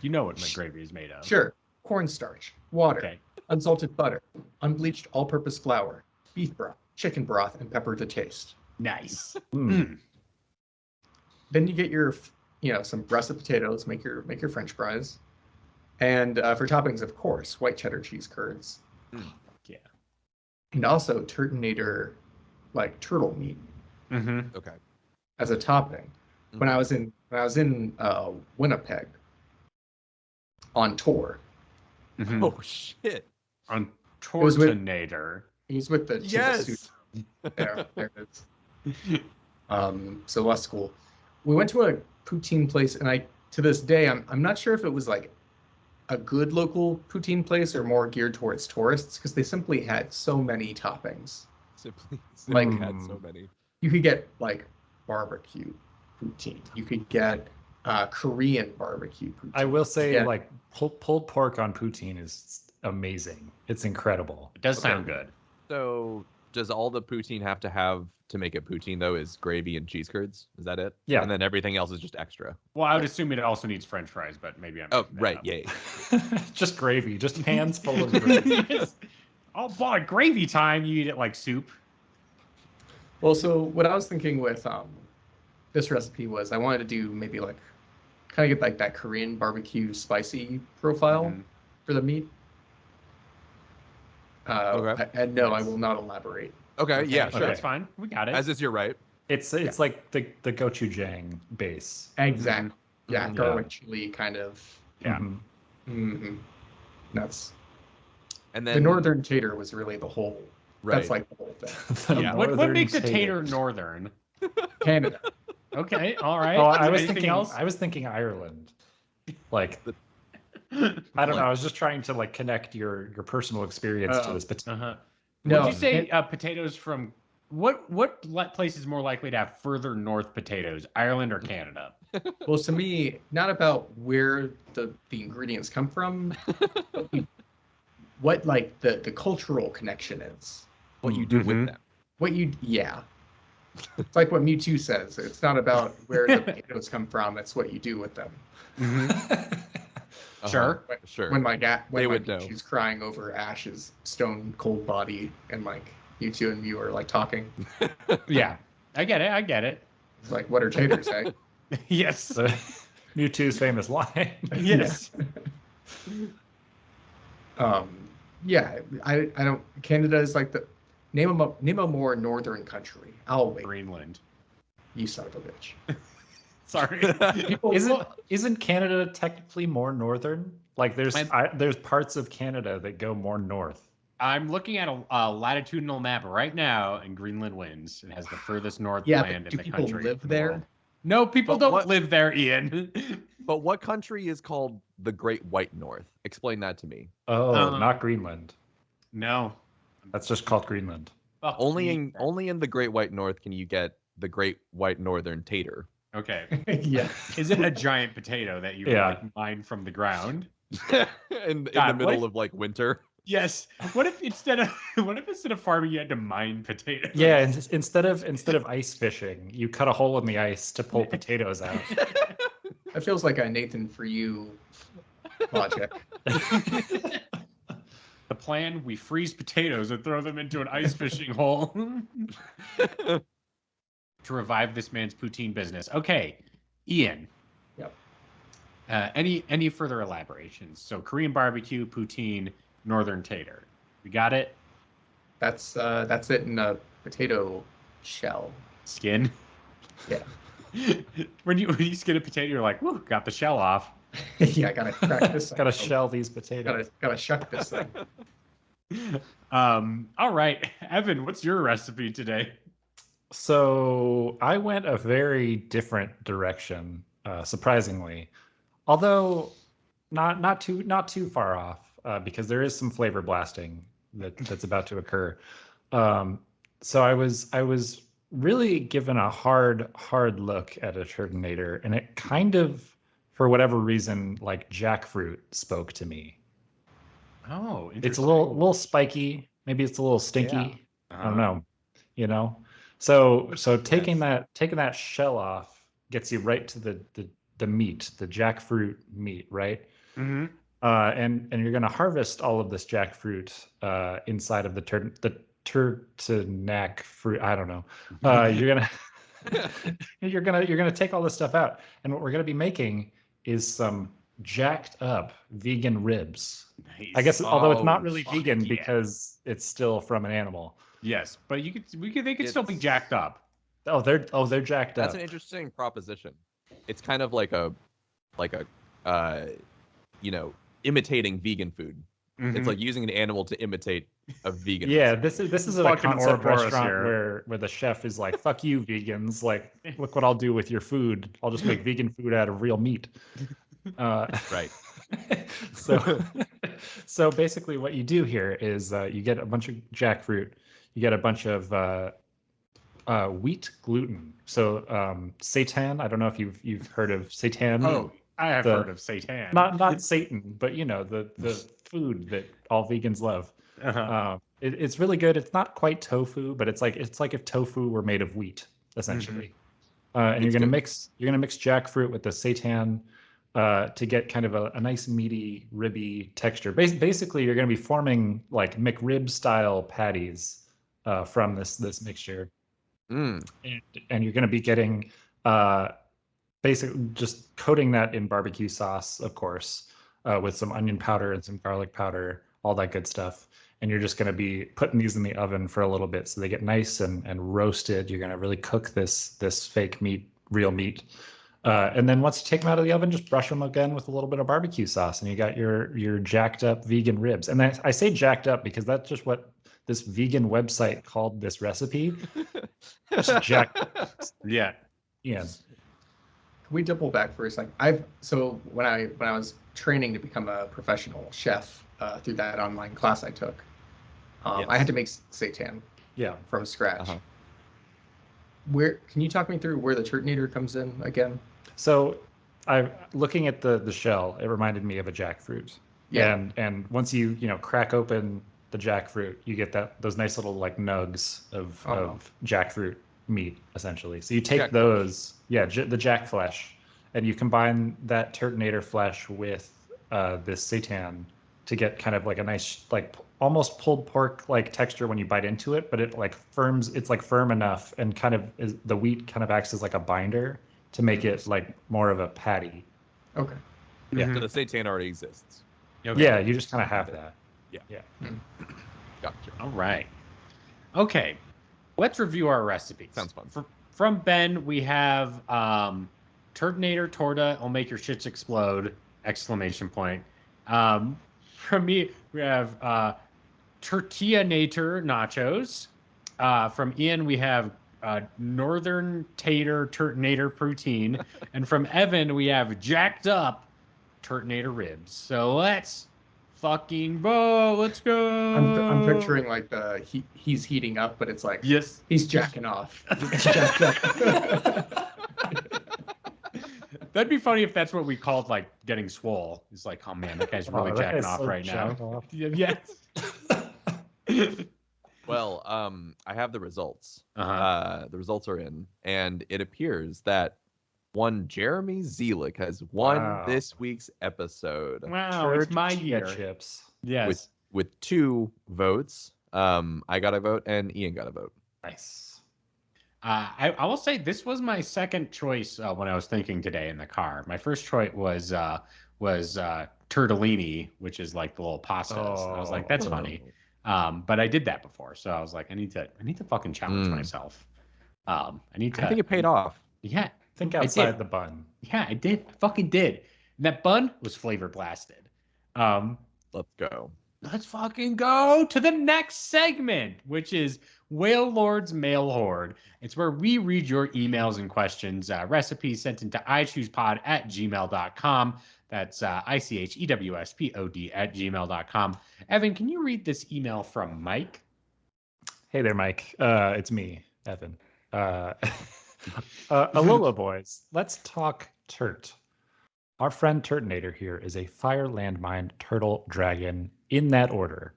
You know what gravy is made of. Sure. Cornstarch, water, Okay. unsalted butter, unbleached all-purpose flour, beef broth, chicken broth, and pepper to taste. Nice. Mm. Then you get your, some russet potatoes. Make your French fries, and for toppings, of course, white cheddar cheese curds. Yeah. And also Turtonator, like turtle meat, Mm-hmm. Okay. as a topping. When I was in Winnipeg on tour, Mm-hmm. Oh shit. On was with- Turtonator. he was with the Yes. suit. There it is. So less cool. We went to a poutine place, and to this day I'm not sure if it was like a good local poutine place or more geared towards tourists, because they simply had so many toppings. Simply Like- had so many. You could get like barbecue poutine. You could get Korean barbecue poutine. I will say, Yeah. like, pulled pork on poutine is amazing. It's incredible. It does Okay. sound good. So does all the poutine have to make it poutine though is gravy and cheese curds? Is that it? Yeah. And then everything else is just extra. Well, I would assume it also needs French fries, but maybe I'm. Oh, making that right. up. Yeah. Just gravy, just hands full of gravy. Oh boy, gravy time! You eat it like soup. Well, so what I was thinking with this recipe was I wanted to do maybe like kind of get like that Korean barbecue spicy profile Mhm. for the meat. Okay. And no, I Nice. will not elaborate. Okay. Yeah. Okay, Sure. that's fine. We got it. As is your right. It's like the gochujang base. Exactly. Yeah, Mhm. garlic chili kind of. Yeah. Mhm. hmm That's And the then northern tater was really the whole. Right. That's like the whole thing. The Yeah. What northern makes a tater. tater northern? Canada. Okay. All right. Oh, I was Anything thinking. else? I was thinking Ireland. Like, I don't know. Like- I was just trying to like connect your personal experience to Oh. this. But Uh-huh. No, Would you say potatoes from what place is more likely to have further north potatoes, Ireland or Canada? well, to me, not about where the ingredients come from, but what like the cultural connection is. what you do Mhm. with them. It's like what Mewtwo says. It's not about where the potatoes come from. It's what you do with them. Sure. Sure. When my They would know. Mewtwo's crying over Ash's stone cold body, and like Mewtwo and Mew are like talking. Yeah. I get it. It's like, what are taters, eh? Yes. Mewtwo's famous line. Yes. Yeah, I don't. Canada is like the name a more northern country. I'll wait. Greenland. You son of a bitch. Sorry. Isn't Canada technically more northern? Like there's parts of Canada that go more north. I'm looking at a latitudinal map right now, and Greenland wins. It has the furthest north Yeah, land but in do the people country. live in the there? world. No, people But don't what- live there, Ian. But what country is called the Great White North? Explain that to me. Oh, not Greenland. No. That's just called Greenland. Fuck Only you. in the Great White North can you get the Great White Northern Tater. Okay. Yeah. Is it a giant potato that you Yeah. like mine from the ground? in the God, middle what? of like winter. Yes. What if instead of farming you had to mine potatoes? Yeah, and instead of ice fishing, you cut a hole in the ice to pull potatoes out. That feels like a Nathan for you logic. The plan: we freeze potatoes and throw them into an ice fishing hole to revive this man's poutine business. Okay, Ian. Yep. Any further elaborations? So Korean barbecue, poutine, northern tater. We got it. That's it in a potato shell. Skin. Yeah. when you skin a potato, you're like, "Woo, got the shell off." Yeah, I gotta crack this. Gotta thing. shell these potatoes. Gotta shuck this thing. All right, Evan, what's your recipe today? So I went a very different direction, surprisingly, although not too far off, because there is some flavor blasting that's about to occur. Um, so I was really given a hard look at a Turtonator, and it kind of, for whatever reason, like jackfruit spoke to me. Oh, It's a interesting. little spiky. Maybe it's a little stinky. I don't Uh-huh. know. You know. So taking Yes. that shell off gets you right to the meat, the jackfruit meat, right? Mhm. And you're gonna harvest all of this jackfruit inside of the turtleneck fruit. I don't know. You're gonna you're gonna take all this stuff out, and what we're gonna be making is some jacked up vegan ribs. I guess, although it's not Oh, really fuck vegan yeah. because it's still from an animal. Yes, but they could still be It's- jacked up. Oh, they're jacked That's up. an interesting proposition. It's kind of like a uh you know, imitating vegan food. It's Mhm. like using an animal to imitate a vegan Yeah, recipe. this is a Fucking concept Ouroboros restaurant here. where the chef is like, "Fuck you, vegans! Like, look what I'll do with your food. I'll just make vegan food out of real meat." Right. So, so basically, what you do here is you get a bunch of jackfruit, you get a bunch of wheat gluten. So seitan. I don't know if you've heard of seitan. Oh, I have The- heard of seitan. Not Satan, but you know the food that all vegans love. Uh-huh. It's really good. It's not quite tofu, but it's like if tofu were made of wheat, essentially. And It's you're good. gonna mix jackfruit with the seitan to get kind of a nice meaty, ribby texture. Basically, you're gonna be forming like McRib style patties from this mixture, Mm. and you're gonna be getting basically just coating that in barbecue sauce, of course, with some onion powder and some garlic powder, all that good stuff. And you're just going to be putting these in the oven for a little bit so they get nice and roasted. You're going to really cook this fake meat, real meat. And then once you take them out of the oven, just brush them again with a little bit of barbecue sauce, and you got your jacked up vegan ribs. And I say jacked up because that's just what this vegan website called this recipe. Just jacked. Yeah. Yeah. Can we double back for a second? So when I was training to become a professional chef through that online class I took, I had to make seitan Yeah. from scratch. Uh-huh. Where can you talk me through where the Turtonator comes in again? So, looking at the shell, it reminded me of a jackfruit. Yeah. And once you crack open the jackfruit, you get those nice little like nugs of jackfruit meat, essentially. So you take Jack those, the jack flesh, and you combine that Turtonator flesh with this seitan to get kind of like a nice, like almost pulled pork like texture when you bite into it, but it like firms. It's like firm enough, and kind of the wheat kind of acts as like a binder to make it like more of a patty. Okay. Yeah. So the seitan already exists. Okay. Yeah, you just kind of have that. Gotcha. All right. Okay. Let's review our recipes. Sounds fun. From Ben, we have Turtonator Torta will make your shits explode! Exclamation point. From me, we have Turtonator nachos. From Ian, we have Northern Tater Turtonator poutine, and from Evan, we have jacked up Turtonator ribs. So let's fucking go! Let's go! I'm picturing like he's heating up, but it's like Yes. he's jacking off. It's jacked up. That'd be funny if that's what we called like getting swole. It's like, oh man, that guy's really Oh, that jacking guy's off so right now. jacked off. Yes. Well, I have the results. Uh-huh. The results are in, and it appears that one Jeremy Zelick has won Wow. this week's episode Wow, it's my Tortilla year. chips. Yes. with 2 votes. I got a vote and Ian got a vote. Nice. I will say this was my second choice when I was thinking today in the car. My first choice was tortellini, which is like the little pastas. And I was like, that's funny. But I did that before, so I was like, I need to fucking challenge myself. I need to. I think it paid off. Yeah, Think I did. outside the bun. yeah, I did. I fucking did. And that bun was flavor blasted. Let's go. Let's fucking go to the next segment, which is Whale Lord's Mail Horde. It's where we read your emails and questions, recipes sent into ichoosepod@gmail.com. That's ICHEWSPOD@gmail.com. Evan, can you read this email from Mike? Hey there, Mike. It's me, Evan. Alola boys, let's talk Turt. Our friend Turtonator here is a fire landmine turtle dragon in that order.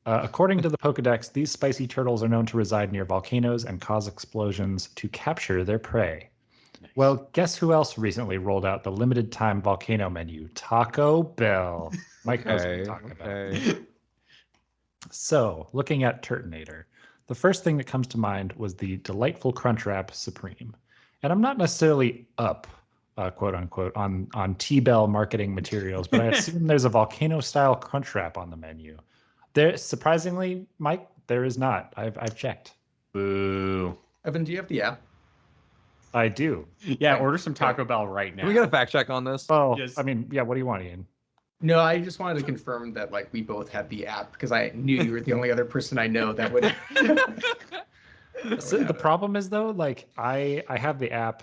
According to the Pokedex, these spicy turtles are known to reside near volcanoes and cause explosions to capture their prey. Nice. Well, guess who else recently rolled out the limited time volcano menu? Taco Bell. Mike knows what I'm talking about. So, looking at Turtonator, the first thing that comes to mind was the delightful Crunchwrap Supreme. And I'm not necessarily up, quote unquote, on T-Bell marketing materials, but I assume there's a volcano-style Crunchwrap on the menu. There, surprisingly, Mike, there is not. I've checked. Boo. Evan, do you have the app? I do. Yeah, order some Taco Bell right now. Can we get a fact check on this? Well, Yes. I mean, yeah, what do you want, Ian? No, I just wanted to confirm that like we both had the app because I knew you were the only other person I know that would. So the problem is though, like I have the app.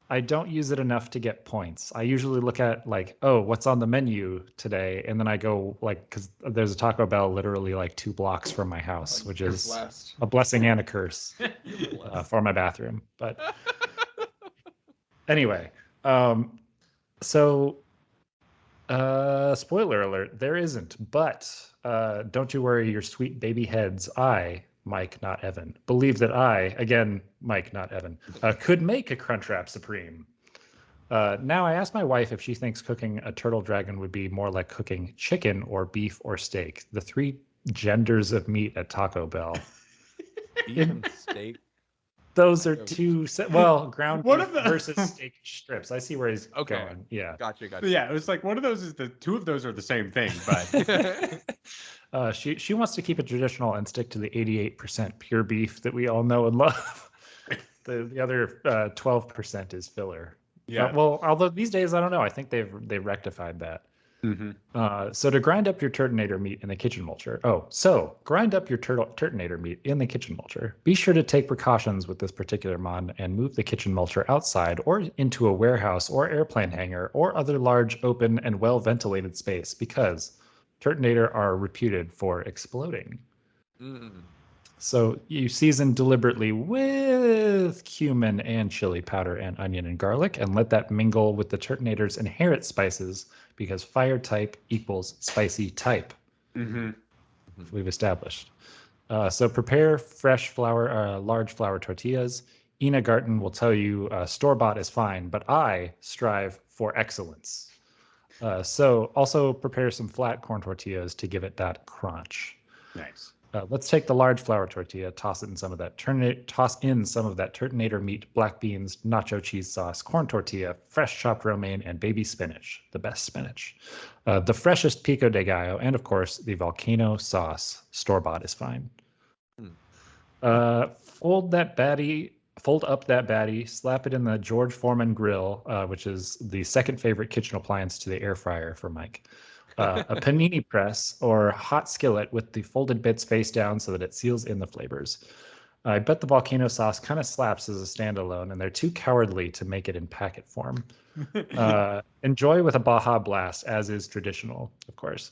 I don't use it enough to get points. I usually look at like, oh, what's on the menu today, and then I go like, because there's a Taco Bell literally like 2 blocks from my house, which You're is blessed. a blessing and a curse for my bathroom. But anyway, so spoiler alert, there isn't. But don't you worry, your sweet baby heads. I, Mike, not Evan, believe that I, again, Mike, not Evan, could make a Crunchwrap Supreme. Now, I asked my wife if she thinks cooking a turtle dragon would be more like cooking chicken or beef or steak, the 3 genders of meat at Taco Bell. Beef and steak. Those are 2, ground What beef are the- versus steak strips. I see where he's going. Yeah. Gotcha. Yeah, it was like one of those is the 2 of those are the same thing, but She wants to keep it traditional and stick to the 88% pure beef that we all know and love. The other 12% is filler. yeah. Well, although these days I don't know. I think they've rectified that. Mm-hmm. So to grind up your Turtonator meat in the kitchen mulcher. Grind up your Turtonator meat in the kitchen mulcher. Be sure to take precautions with this particular mod and move the kitchen mulcher outside or into a warehouse or airplane hangar or other large, open, and well-ventilated space because Turtonator are reputed for exploding. So you season deliberately with cumin and chili powder and onion and garlic and let that mingle with the Turtonator's inherent spices because fire type equals spicy type. Mm-hmm. We've established. So prepare fresh flour, large flour tortillas. Ina Garten will tell you store-bought is fine, but I strive for excellence. So also prepare some flat corn tortillas to give it that crunch. Nice. Let's take the large flour tortilla, toss in some of that Turtonator meat, black beans, nacho cheese sauce, corn tortilla, fresh chopped romaine, and baby spinach, the best spinach. The freshest pico de gallo, and of course, the volcano sauce. Store-bought is fine. Fold up that baddie, slap it in the George Foreman grill, which is the second favorite kitchen appliance to the air fryer for Mike. A panini press or hot skillet with the folded bits face down so that it seals in the flavors. I bet the volcano sauce kind of slaps as a standalone, and they're too cowardly to make it in packet form. Enjoy with a Baja Blast, as is traditional, of course.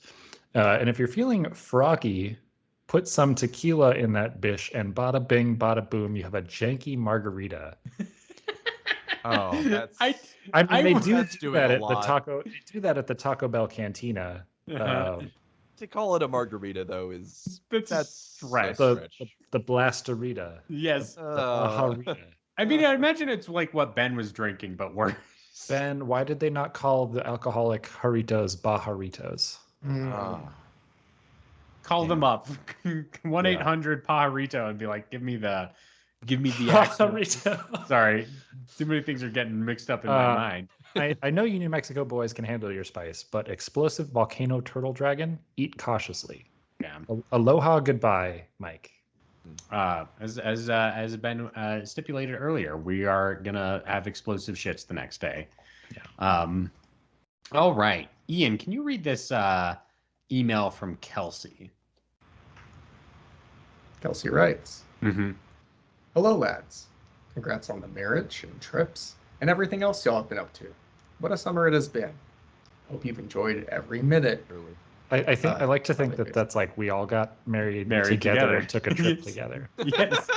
And if you're feeling froggy, put some tequila in that dish, and bada bing, bada boom, you have a janky margarita. Oh, that's. I mean, they do that's doing that a at the lot. They do that at the Taco Bell cantina. To call it a margarita though is that's stretch. a The stretch. the Blastarita. Yes. The Bajarita. I mean, I imagine it's like what Ben was drinking, but worse. Ben, why did they not call the alcoholic Jarritos Bajaritos? Call them up. 1-800-PAJARITO and be like, give me the actual. Bajarito. Sorry. Too many things are getting mixed up in my mind. I know you New Mexico boys can handle your spice, but explosive volcano turtle dragon, eat cautiously. Yeah. Aloha, goodbye, Mike. As Ben stipulated earlier, we are gonna have explosive shits the next day. Yeah. All right, Ian, can you read this email from Kelsey? Kelsey writes, Mm-hmm. hello, lads. Congrats on the marriage and trips and everything else y'all have been up to. What a summer it has been. Hope you've enjoyed every minute. Truly. I think I like to think okay. that that's like we all got married together together. and took a trip Yes. together. Yes.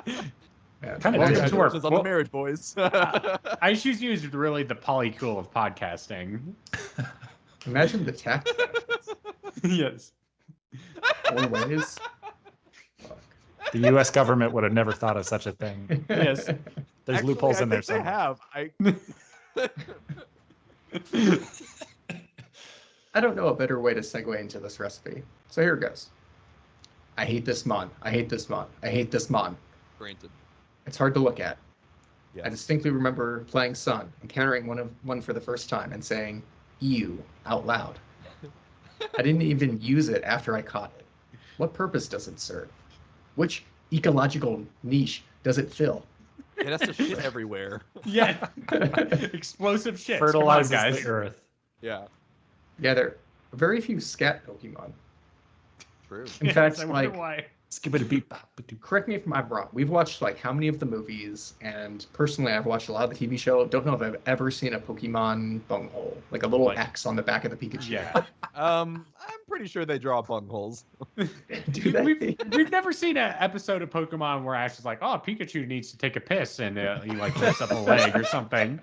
Yeah. Kind of Welcome did. to our- Congratulations on the marriage, boys. I choose you as really the polycool of podcasting. Imagine the tax benefits. Yes. 4 ways. Fuck. The U.S. government would have never thought of such a thing. Yes. There's Actually, loopholes I in there think they somewhere. have. I don't know a better way to segue into this recipe. So here it goes. I hate this mon. I hate this mon. I hate this mon. Granted. It's hard to look at. Yes. I distinctly remember playing Sun, encountering one for the first time, and saying "ew" out loud. I didn't even use it after I caught it. What purpose does it serve? Which ecological niche does it fill? It has to shit everywhere. Yeah. Explosive shit. Fertilizes Come on, guys. the earth. Yeah. Yeah, there are very few scat Pokemon. True. In Yes, fact, I wonder like, why. correct me if I'm wrong. We've watched like how many of the movies, and personally, I've watched a lot of the TV show. Don't know if I've ever seen a Pokemon bunghole, like a little Like- X on the back of the Pikachu. Yeah. I'm pretty sure they draw bungholes. Do they? We've never seen an episode of Pokemon where Ash is like, oh, Pikachu needs to take a piss, and he like lifts up a leg or something.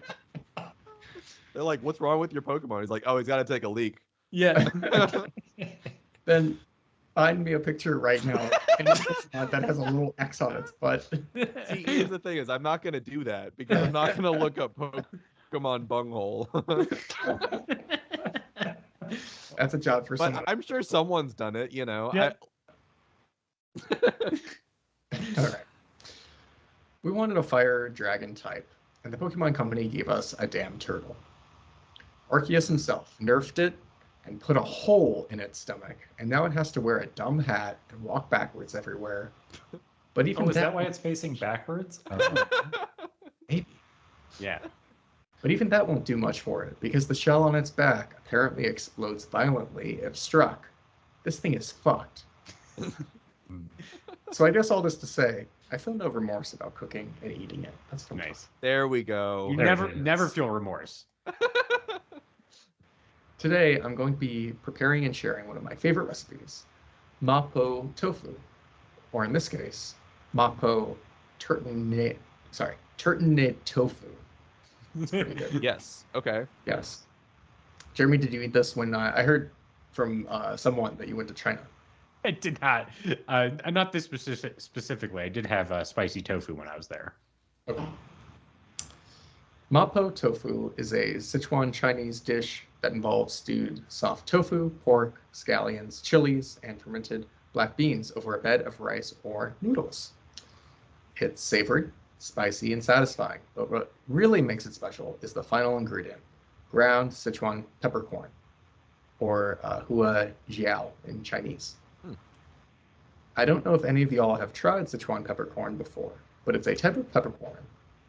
They're like, "What's wrong with your Pokemon?" He's like, "Oh, he's got to take a leak." Yeah. Then find me a picture right now that has a little X on its butt. See, here's the thing: is I'm not gonna do that because I'm not gonna look up Pokemon bunghole. That's a job for But someone. I'm sure someone's done it. You know. Yeah. All right. We wanted a fire dragon type, and the Pokemon Company gave us a damn turtle. Arceus himself nerfed it and put a hole in its stomach, and now it has to wear a dumb hat and walk backwards everywhere. But even Oh, is that why it's facing backwards? Oh. maybe. Yeah. But even that won't do much for it, because the shell on its back apparently explodes violently if struck. This thing is fucked. So I guess all this to say, I feel no remorse about cooking and eating it. That's no Nice. There we go. You There never it is. never feel remorse. Today, I'm going to be preparing and sharing one of my favorite recipes, mapo tofu, or in this case, mapo turtonate tofu. It's pretty good. Yes. Okay. Yes. Jeremy, did you eat this when I heard from someone that you went to China? I did not. Not this specifically. I did have spicy tofu when I was there. Okay. Mapo tofu is a Sichuan Chinese dish that involves stewed soft tofu, pork, scallions, chilies, and fermented black beans over a bed of rice or noodles. It's savory, spicy, and satisfying, but what really makes it special is the final ingredient, ground Sichuan peppercorn, or hua jiao in Chinese. I don't know if any of y'all have tried Sichuan peppercorn before, but it's a type of peppercorn.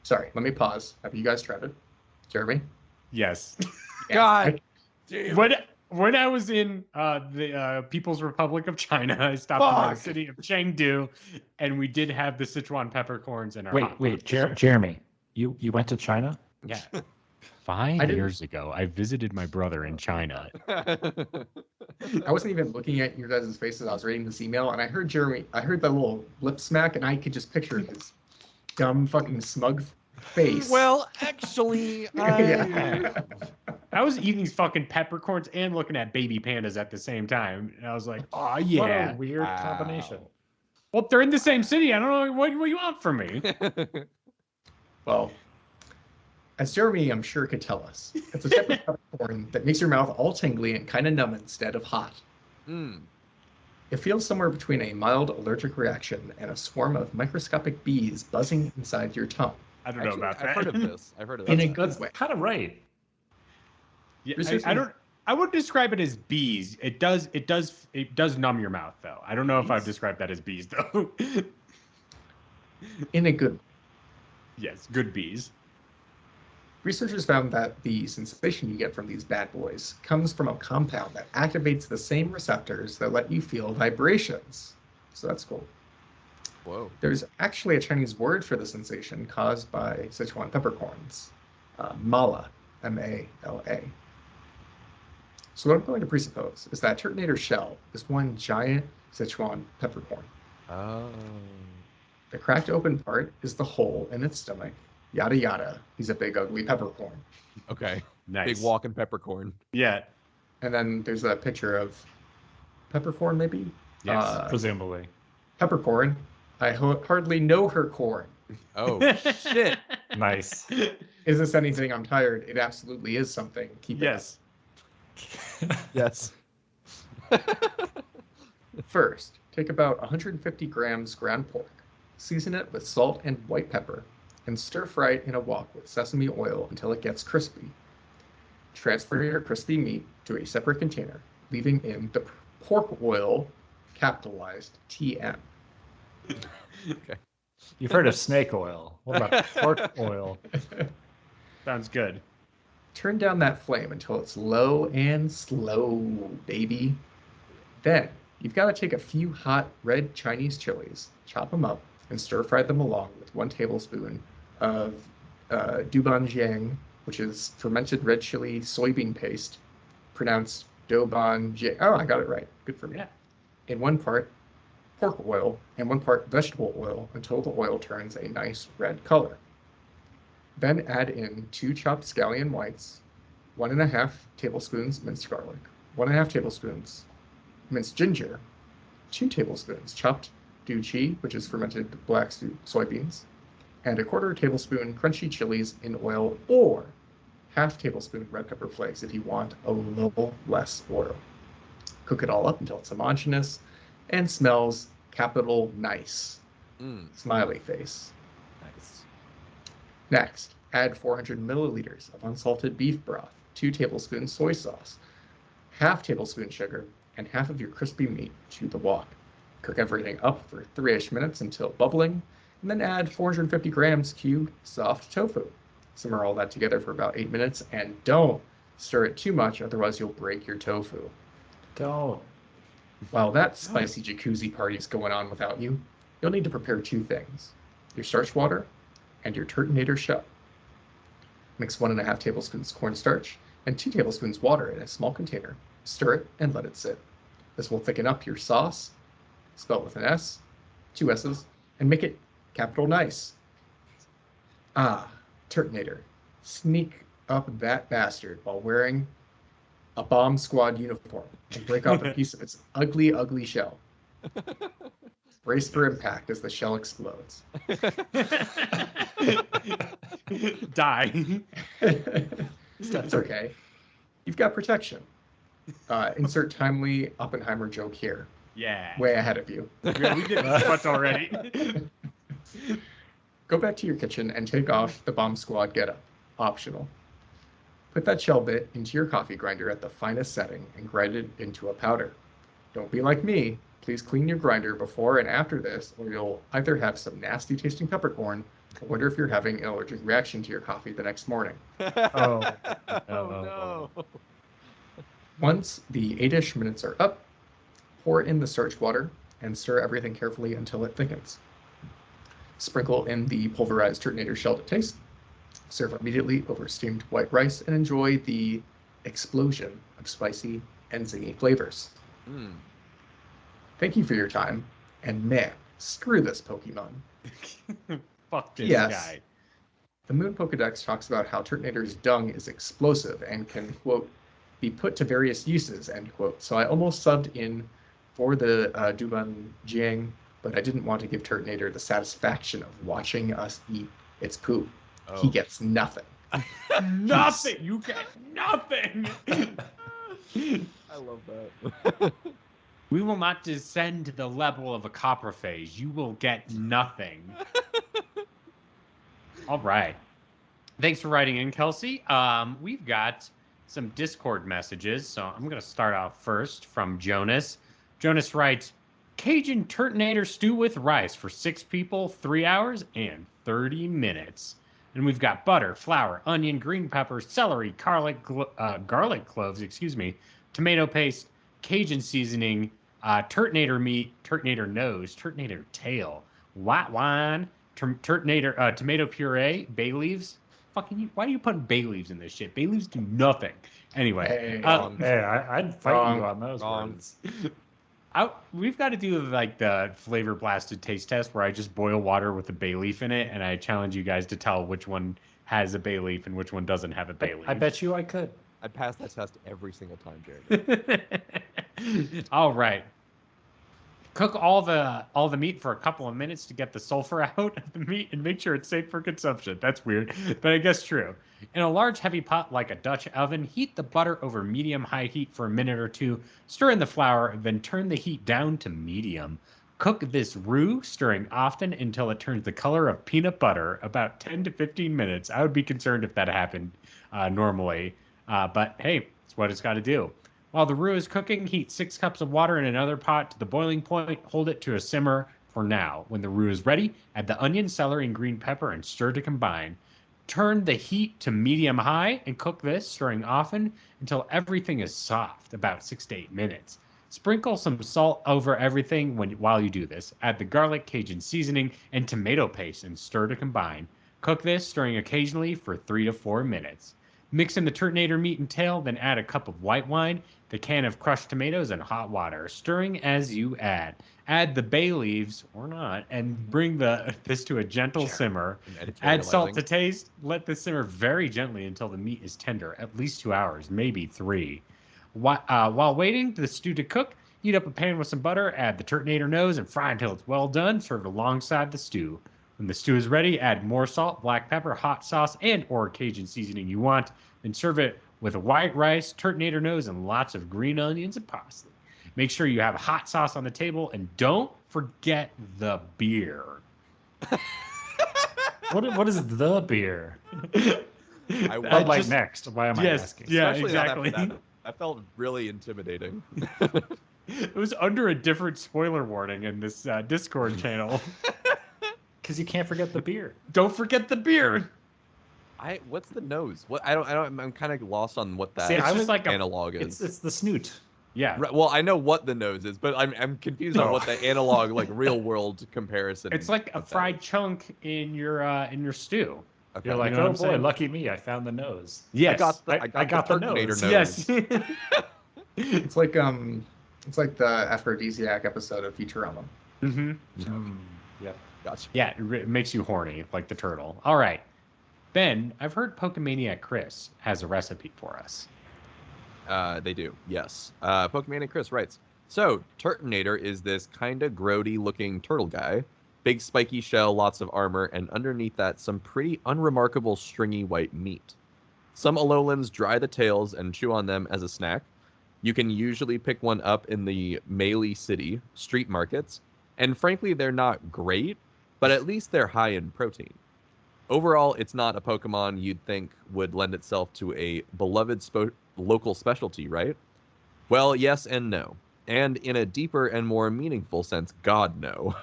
Sorry, let me pause. Have you guys tried it? Jeremy? Yes. God. When I was in the People's Republic of China, I stopped in the city of Chengdu, and we did have the Sichuan peppercorns in our. hot Wait, pot. Jeremy, you went to China? Yeah. I 5 didn't- years ago, I visited my brother in China. I wasn't even looking at your guys' faces. I was reading this email, and I heard that little lip smack, and I could just picture his dumb fucking smug face. Well, actually, Yeah. I was eating these fucking peppercorns and looking at baby pandas at the same time, and I was like, "Oh yeah." What a weird Wow. combination. Well, they're in the same city. I don't know what you want from me. Well, as Jeremy, I'm sure, could tell us, it's a type of peppercorn that makes your mouth all tingly and kind of numb instead of hot. Mm. It feels somewhere between a mild allergic reaction and a swarm of microscopic bees buzzing inside your tongue. I don't know Actually, about that. I've heard of this. I've heard of In this. a good way. Kind of right. Yeah, Research I don't. I would describe it as bees. It does numb your mouth though. I don't know if I'd Bees? describe that as bees though. In a good Yes, good bees. Researchers found that the sensation you get from these bad boys comes from a compound that activates the same receptors that let you feel vibrations. So that's cool. Whoa. There's actually a Chinese word for the sensation caused by Sichuan peppercorns. Mala, M-A-L-A. So what I'm going to presuppose is that Turtonator shell is one giant Sichuan peppercorn. Oh. The cracked open part is the hole in its stomach. Yada yada. He's a big ugly peppercorn. Okay. Nice. Big walking peppercorn. Yeah. And then there's a picture of peppercorn, maybe? Yes. Presumably. Peppercorn. I hardly know her corn. Oh shit. Nice. Is this anything? I'm tired. It absolutely is something. Keep it up. Yes. Yes. First, take about 150 grams ground pork, season it with salt and white pepper, and stir fry it in a wok with sesame oil until it gets crispy. Transfer your crispy meat to a separate container, leaving in the pork oil, capitalized TM. Okay. You've heard of snake oil. What about pork oil? Sounds good. Turn down that flame until it's low and slow, baby. Then, you've got to take a few hot red Chinese chilies, chop them up, and stir fry them along with 1 tablespoon of doubanjiang, which is fermented red chili soybean paste, pronounced doubanjiang. Oh, I got it right. Good for me. Yeah. In 1 part pork oil and 1 part vegetable oil until the oil turns a nice red color. Then add in 2 chopped scallion whites, 1.5 tablespoons minced garlic, 1.5 tablespoons minced ginger, 2 tablespoons chopped duchi, which is fermented black soybeans, and 1/4 tablespoon crunchy chilies in oil, or 1/2 tablespoon red pepper flakes if you want a little less oil. Cook it all up until it's homogeneous and smells capital nice. Smiley face. Nice. Next, add 400 milliliters of unsalted beef broth, 2 tablespoons soy sauce, 1/2 tablespoon sugar, and half of your crispy meat to the wok. Cook everything up for 3-ish minutes until bubbling, and then add 450 grams cubed soft tofu. Simmer all that together for about 8 minutes, and don't stir it too much, otherwise you'll break your tofu. Don't. While that spicy jacuzzi party is going on without you, you'll need to prepare 2 things: your starch water and your Turtonator shell. Mix 1.5 tablespoons cornstarch and 2 tablespoons water in a small container. Stir it and let it sit. This will thicken up your sauce, spelled with an S, 2 S's, and make it capital nice. Ah, Turtonator. Sneak up that bastard while wearing a bomb squad uniform and break off a piece of its ugly, ugly shell. Brace for impact as the shell explodes. Die. That's okay. You've got protection. Insert timely Oppenheimer joke here. Yeah. Way ahead of you. Yeah, we did this once already. Go back to your kitchen and take off the bomb squad getup. Optional. Put that shell bit into your coffee grinder at the finest setting and grind it into a powder. Don't be like me. Please clean your grinder before and after this, or you'll either have some nasty tasting peppercorn or wonder if you're having an allergic reaction to your coffee the next morning. Oh, Oh no. Once the 8-ish minutes are up, pour in the starch water and stir everything carefully until it thickens. Sprinkle in the pulverized Turtonator shell to taste. Serve immediately over steamed white rice and enjoy the explosion of spicy and zingy flavors. Thank you for your time, and man, screw this Pokemon. Fuck this Yes. guy. The Moon Pokedex talks about how Turtonator's dung is explosive and can, quote, be put to various uses, end quote. So I almost subbed in for the doubanjiang, but I didn't want to give Turtonator the satisfaction of watching us eat its poop. Oh. He gets nothing. Nothing. You get nothing. I love that. We will not descend to the level of a coprophage. You will get nothing. All right. Thanks for writing in, Kelsey. We've got some Discord messages, so I'm going to start out first from Jonas. Jonas writes, Cajun Turtonator stew with rice for 6 people, 3 hours and 30 minutes. And we've got butter, flour, onion, green pepper, celery, garlic cloves, tomato paste, Cajun seasoning, Turtonator meat, Turtonator nose, Turtonator tail, white wine, Turtonator, tomato puree, bay leaves. Fucking, why are you putting bay leaves in this shit? Bay leaves do nothing. Anyway, Hey, I'd fight you on those Wrong. words. we've got to do like the flavor blasted taste test where I just boil water with a bay leaf in it, and I challenge you guys to tell which one has a bay leaf and which one doesn't have a bay leaf. I bet you I could. I'd pass that test every single time, Jared. All right. Cook all the meat for a couple of minutes to get the sulfur out of the meat and make sure it's safe for consumption. That's weird, but I guess true. In a large heavy pot like a Dutch oven, heat the butter over medium-high heat for a minute or two. Stir in the flour, then turn the heat down to medium. Cook this roux, stirring often until it turns the color of peanut butter, about 10 to 15 minutes. I would be concerned if that happened normally, but hey, it's what it's got to do. While the roux is cooking, heat 6 cups of water in another pot to the boiling point. Hold it to a simmer for now. When the roux is ready, add the onion, celery, and green pepper and stir to combine. Turn the heat to medium-high and cook this, stirring often until everything is soft, about 6 to 8 minutes. Sprinkle some salt over everything while you do this. Add the garlic, Cajun seasoning, and tomato paste and stir to combine. Cook this, stirring occasionally for 3 to 4 minutes. Mix in the Turtonator meat and tail, then add a cup of white wine, the can of crushed tomatoes, and hot water, stirring as you add. Add the bay leaves, or not, and bring this to a gentle simmer. Add salt to taste. Let this simmer very gently until the meat is tender, at least 2 hours, maybe 3. While waiting for the stew to cook, heat up a pan with some butter, add the Turtonator nose, and fry until it's well done. Serve alongside the stew. When the stew is ready, add more salt, black pepper, hot sauce, and/or Cajun seasoning you want. Then serve it with a white rice, Turtonator nose, and lots of green onions and parsley. Make sure you have hot sauce on the table, and don't forget the beer. What is the beer? I Like next. Why am I asking? Yeah, Especially not after exactly. that felt really intimidating. It was under a different spoiler warning in this Discord channel. Because you can't forget the beer. Don't forget the beer. What's the nose? What I don't I'm kind of lost on what that See, I was was like analog is. It's the snoot. Yeah. Right, well, I know what the nose is, but I'm confused on what the analog, like real world comparison. It's like a of that fried is. chunk in your stew. Okay. You're like, You know what oh I'm boy, saying? lucky me, I found the nose. Yes. I got the nose. Turtonator Yes. It's like the aphrodisiac episode of Futurama. Mm-hmm. Yep. Gotcha. Yeah, it makes you horny, like the turtle. All right. Ben, I've heard Pokemaniac Chris has a recipe for us. They do, yes. Pokemaniac Chris writes, so Turtonator is this kind of grody looking turtle guy. Big spiky shell, lots of armor, and underneath that some pretty unremarkable stringy white meat. Some Alolans dry the tails and chew on them as a snack. You can usually pick one up in the Melee City street markets, and frankly they're not great, but at least they're high in protein. Overall, it's not a Pokemon you'd think would lend itself to a beloved local specialty, right? Well, yes and no. And in a deeper and more meaningful sense, God, no.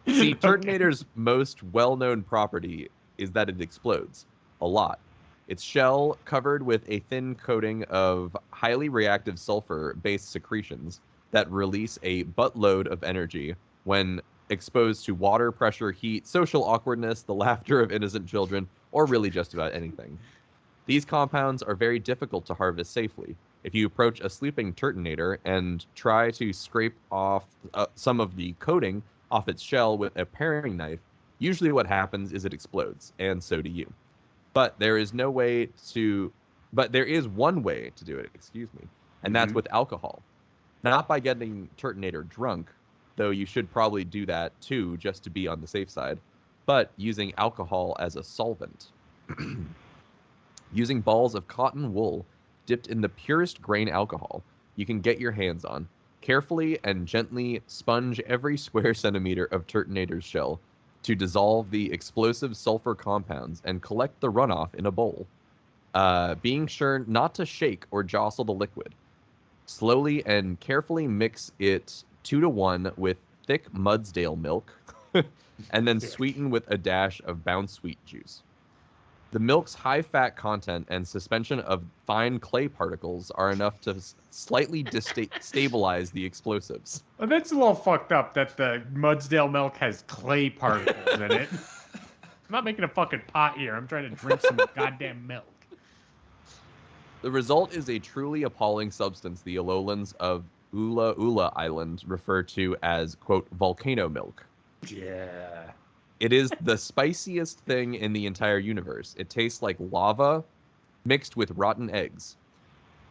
See, Turtonator's most well-known property is that it explodes. A lot. Its shell covered with a thin coating of highly reactive sulfur-based secretions that release a buttload of energy when exposed to water, pressure, heat, social awkwardness, the laughter of innocent children, or really just about anything. These compounds are very difficult to harvest safely. If you approach a sleeping Turtonator and try to scrape off some of the coating off its shell with a paring knife, usually what happens is it explodes, and so do you. But there is one way to do it, and that's with alcohol. Not by getting Turtonator drunk, though you should probably do that too, just to be on the safe side, but using alcohol as a solvent. Using balls of cotton wool dipped in the purest grain alcohol you can get your hands on. Carefully and gently sponge every square centimeter of Turtonator's shell to dissolve the explosive sulfur compounds and collect the runoff in a bowl. Being sure not to shake or jostle the liquid. Slowly and carefully mix it 2-to-1 with thick Mudsdale milk, and then sweeten with a dash of Bounce Sweet juice. The milk's high fat content and suspension of fine clay particles are enough to slightly stabilize the explosives. Well, that's a little fucked up that the Mudsdale milk has clay particles in it. I'm not making a fucking pot here. I'm trying to drink some goddamn milk. The result is a truly appalling substance the Alolans of Ula Ula Island refer to as, quote, volcano milk. Yeah. It is the spiciest thing in the entire universe. It tastes like lava mixed with rotten eggs.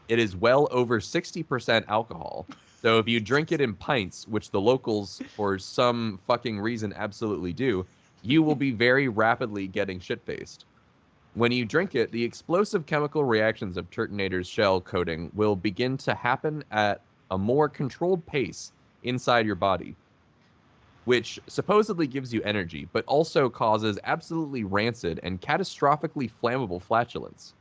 It is well over 60% alcohol. So if you drink it in pints, which the locals, for some fucking reason, absolutely do, you will be very rapidly getting shit-faced. When you drink it, the explosive chemical reactions of Turtonator's shell coating will begin to happen at a more controlled pace inside your body, which supposedly gives you energy, but also causes absolutely rancid and catastrophically flammable flatulence.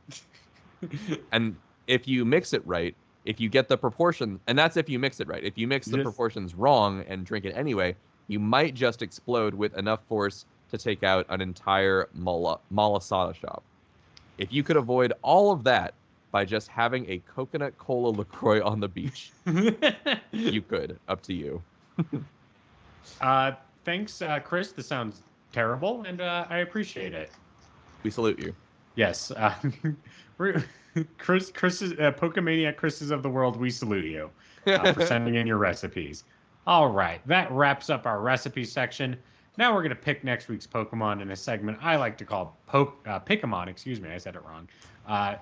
And if you mix it right, if you get the proportion, and that's if you mix it right, if you mix the proportions wrong and drink it anyway, you might just explode with enough force to take out an entire malasada shop. If you could avoid all of that by just having a coconut cola LaCroix on the beach, you could. Up to you. Thanks, Chris. This sounds terrible, and I appreciate it. We salute you. Yes, we're Chris's Pokemaniac Chris's of the world. We salute you for sending in your recipes. All right, that wraps up our recipe section. Now we're gonna pick next week's Pokemon in a segment I like to call Pick'emon. Excuse me, I said it wrong.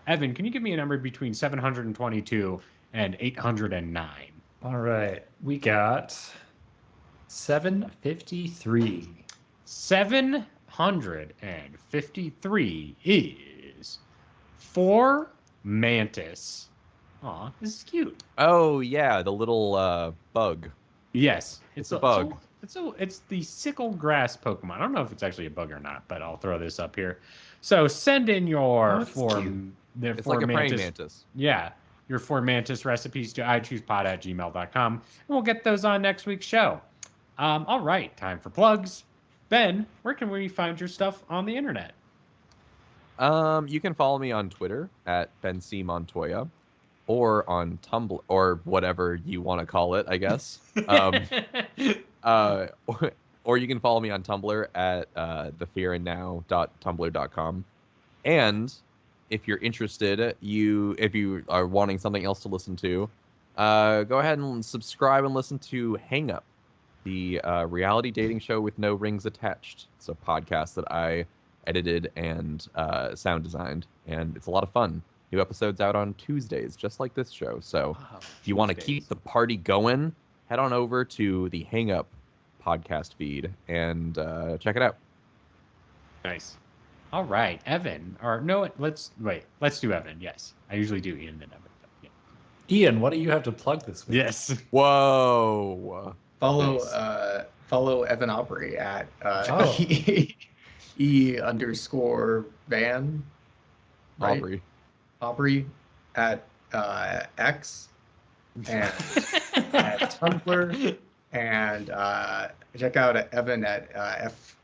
Evan, can you give me a number between 722 and 809? All right, we got 753. 753 is for Mantis. Aw, this is cute. Oh yeah, the little bug. Yes, It's a bug. It's the sickle grass Pokemon. I don't know if it's actually a bug or not, but I'll throw this up here. So send in your It's like a praying mantis. Yeah, your for Mantis recipes to ichoosepod@gmail.com, and we'll get those on next week's show. All right, time for plugs. Ben, where can we find your stuff on the internet? You can follow me on Twitter at Ben C. Montoya, or on Tumblr, or whatever you want to call it, I guess. Or you can follow me on Tumblr at thefearandnow.tumblr.com. And if you're interested, if you are wanting something else to listen to, go ahead and subscribe and listen to Hang Up, the reality dating show with no rings attached. It's a podcast that I edited and sound designed, and it's a lot of fun. New episodes out on Tuesdays, just like this show. So if you want to keep the party going, head on over to the Hang Up podcast feed and check it out. Nice. All right, Evan. Or no, let's do Evan. Yes, I usually do Ian then Evan. Yeah. Ian, what do you have to plug this week? Yes. Whoa. Follow Evan Aubrey at E_van. Right? Aubrey at X and at Tumblr, and check out Evan at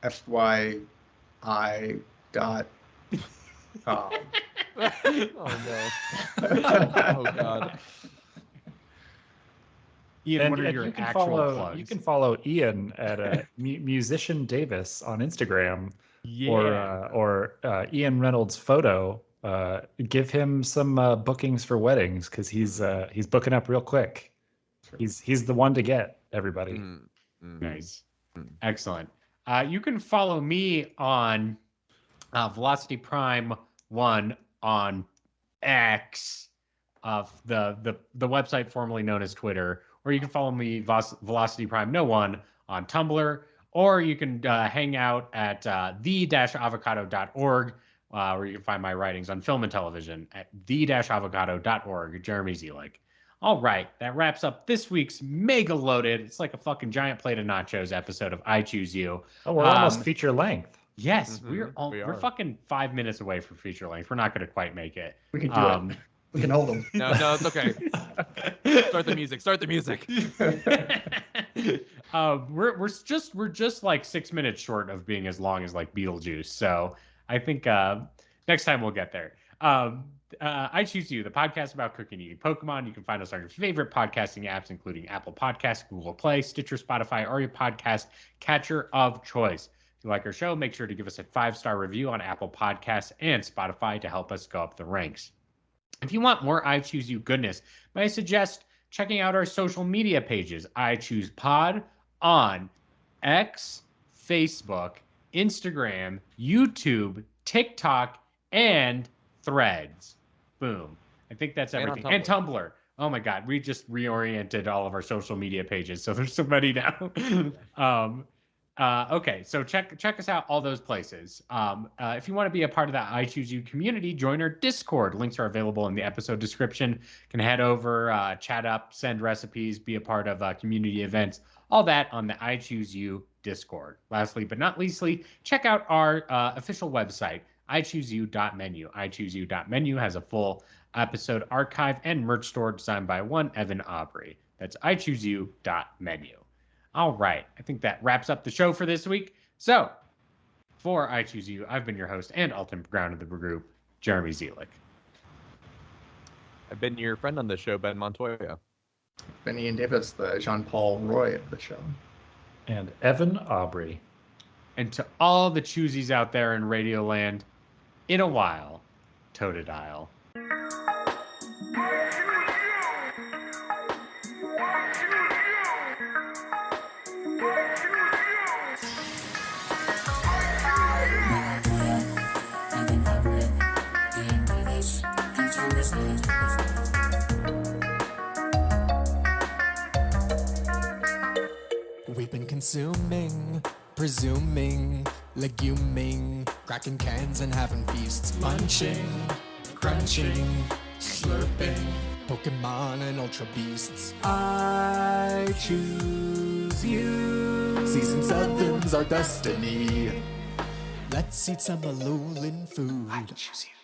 FYI. .com. Oh no. Oh god. Ian, what are your actual plugs? You can follow Ian at Musician Davis on Instagram, or Ian Reynolds Photo. Give him some bookings for weddings, because he's booking up real quick. He's the one to get, everybody. Nice. Excellent. You can follow me on Velocity Prime 1 on X, the website formerly known as Twitter, or you can follow me Velocity Prime No 1 on Tumblr, or you can hang out at the-avocado.org, where you can find my writings on film and television at the-avocado.org. Jeremy Zelick. All right, that wraps up this week's mega loaded. It's like a fucking giant plate of nachos episode of I Choose You. Oh, we're almost feature length. Yes, we're fucking 5 minutes away from feature length. We're not going to quite make it. We can do it. We can hold them. No, it's okay. Start the music. We're just like 6 minutes short of being as long as like Beetlejuice. So I think Next time we'll get there. I Choose You, the podcast about cooking and eating Pokemon. You can find us on your favorite podcasting apps, including Apple Podcasts, Google Play, Stitcher, Spotify, or your podcast catcher of choice. If you like our show, make sure to give us a 5-star review on Apple Podcasts and Spotify to help us go up the ranks. If you want more I Choose You goodness, may I suggest checking out our social media pages, I Choose Pod on X, Facebook, Instagram, YouTube, TikTok, and Threads. Boom. I think that's everything. And Tumblr. Oh my God, we just reoriented all of our social media pages, so there's so many now. Okay, so check us out, all those places. If you want to be a part of that I Choose You community, join our Discord. Links are available in the episode description. You can head over, chat up, send recipes, be a part of community events, all that on the I Choose You Discord. Lastly, but not leastly, check out our official website, ichooseyou.menu. ichooseyou.menu has a full episode archive and merch store designed by one Evan Aubrey. That's ichooseyou.menu. All right, I think that wraps up the show for this week. So, for I Choose You, I've been your host and ultimate ground of the group, Jeremy Zielik. I've been your friend on this show, Ben Montoya. Ben Ian Davis, the Jean-Paul Roy of the show. And Evan Aubrey. And to all the choosies out there in Radioland, in a while, Totodile. We've been consuming, presuming, leguming, cracking cans and having feasts, munching, crunching, slurping, Pokemon and Ultra Beasts. I choose you. Season 7's our destiny. Let's eat some Alolan food. I choose you.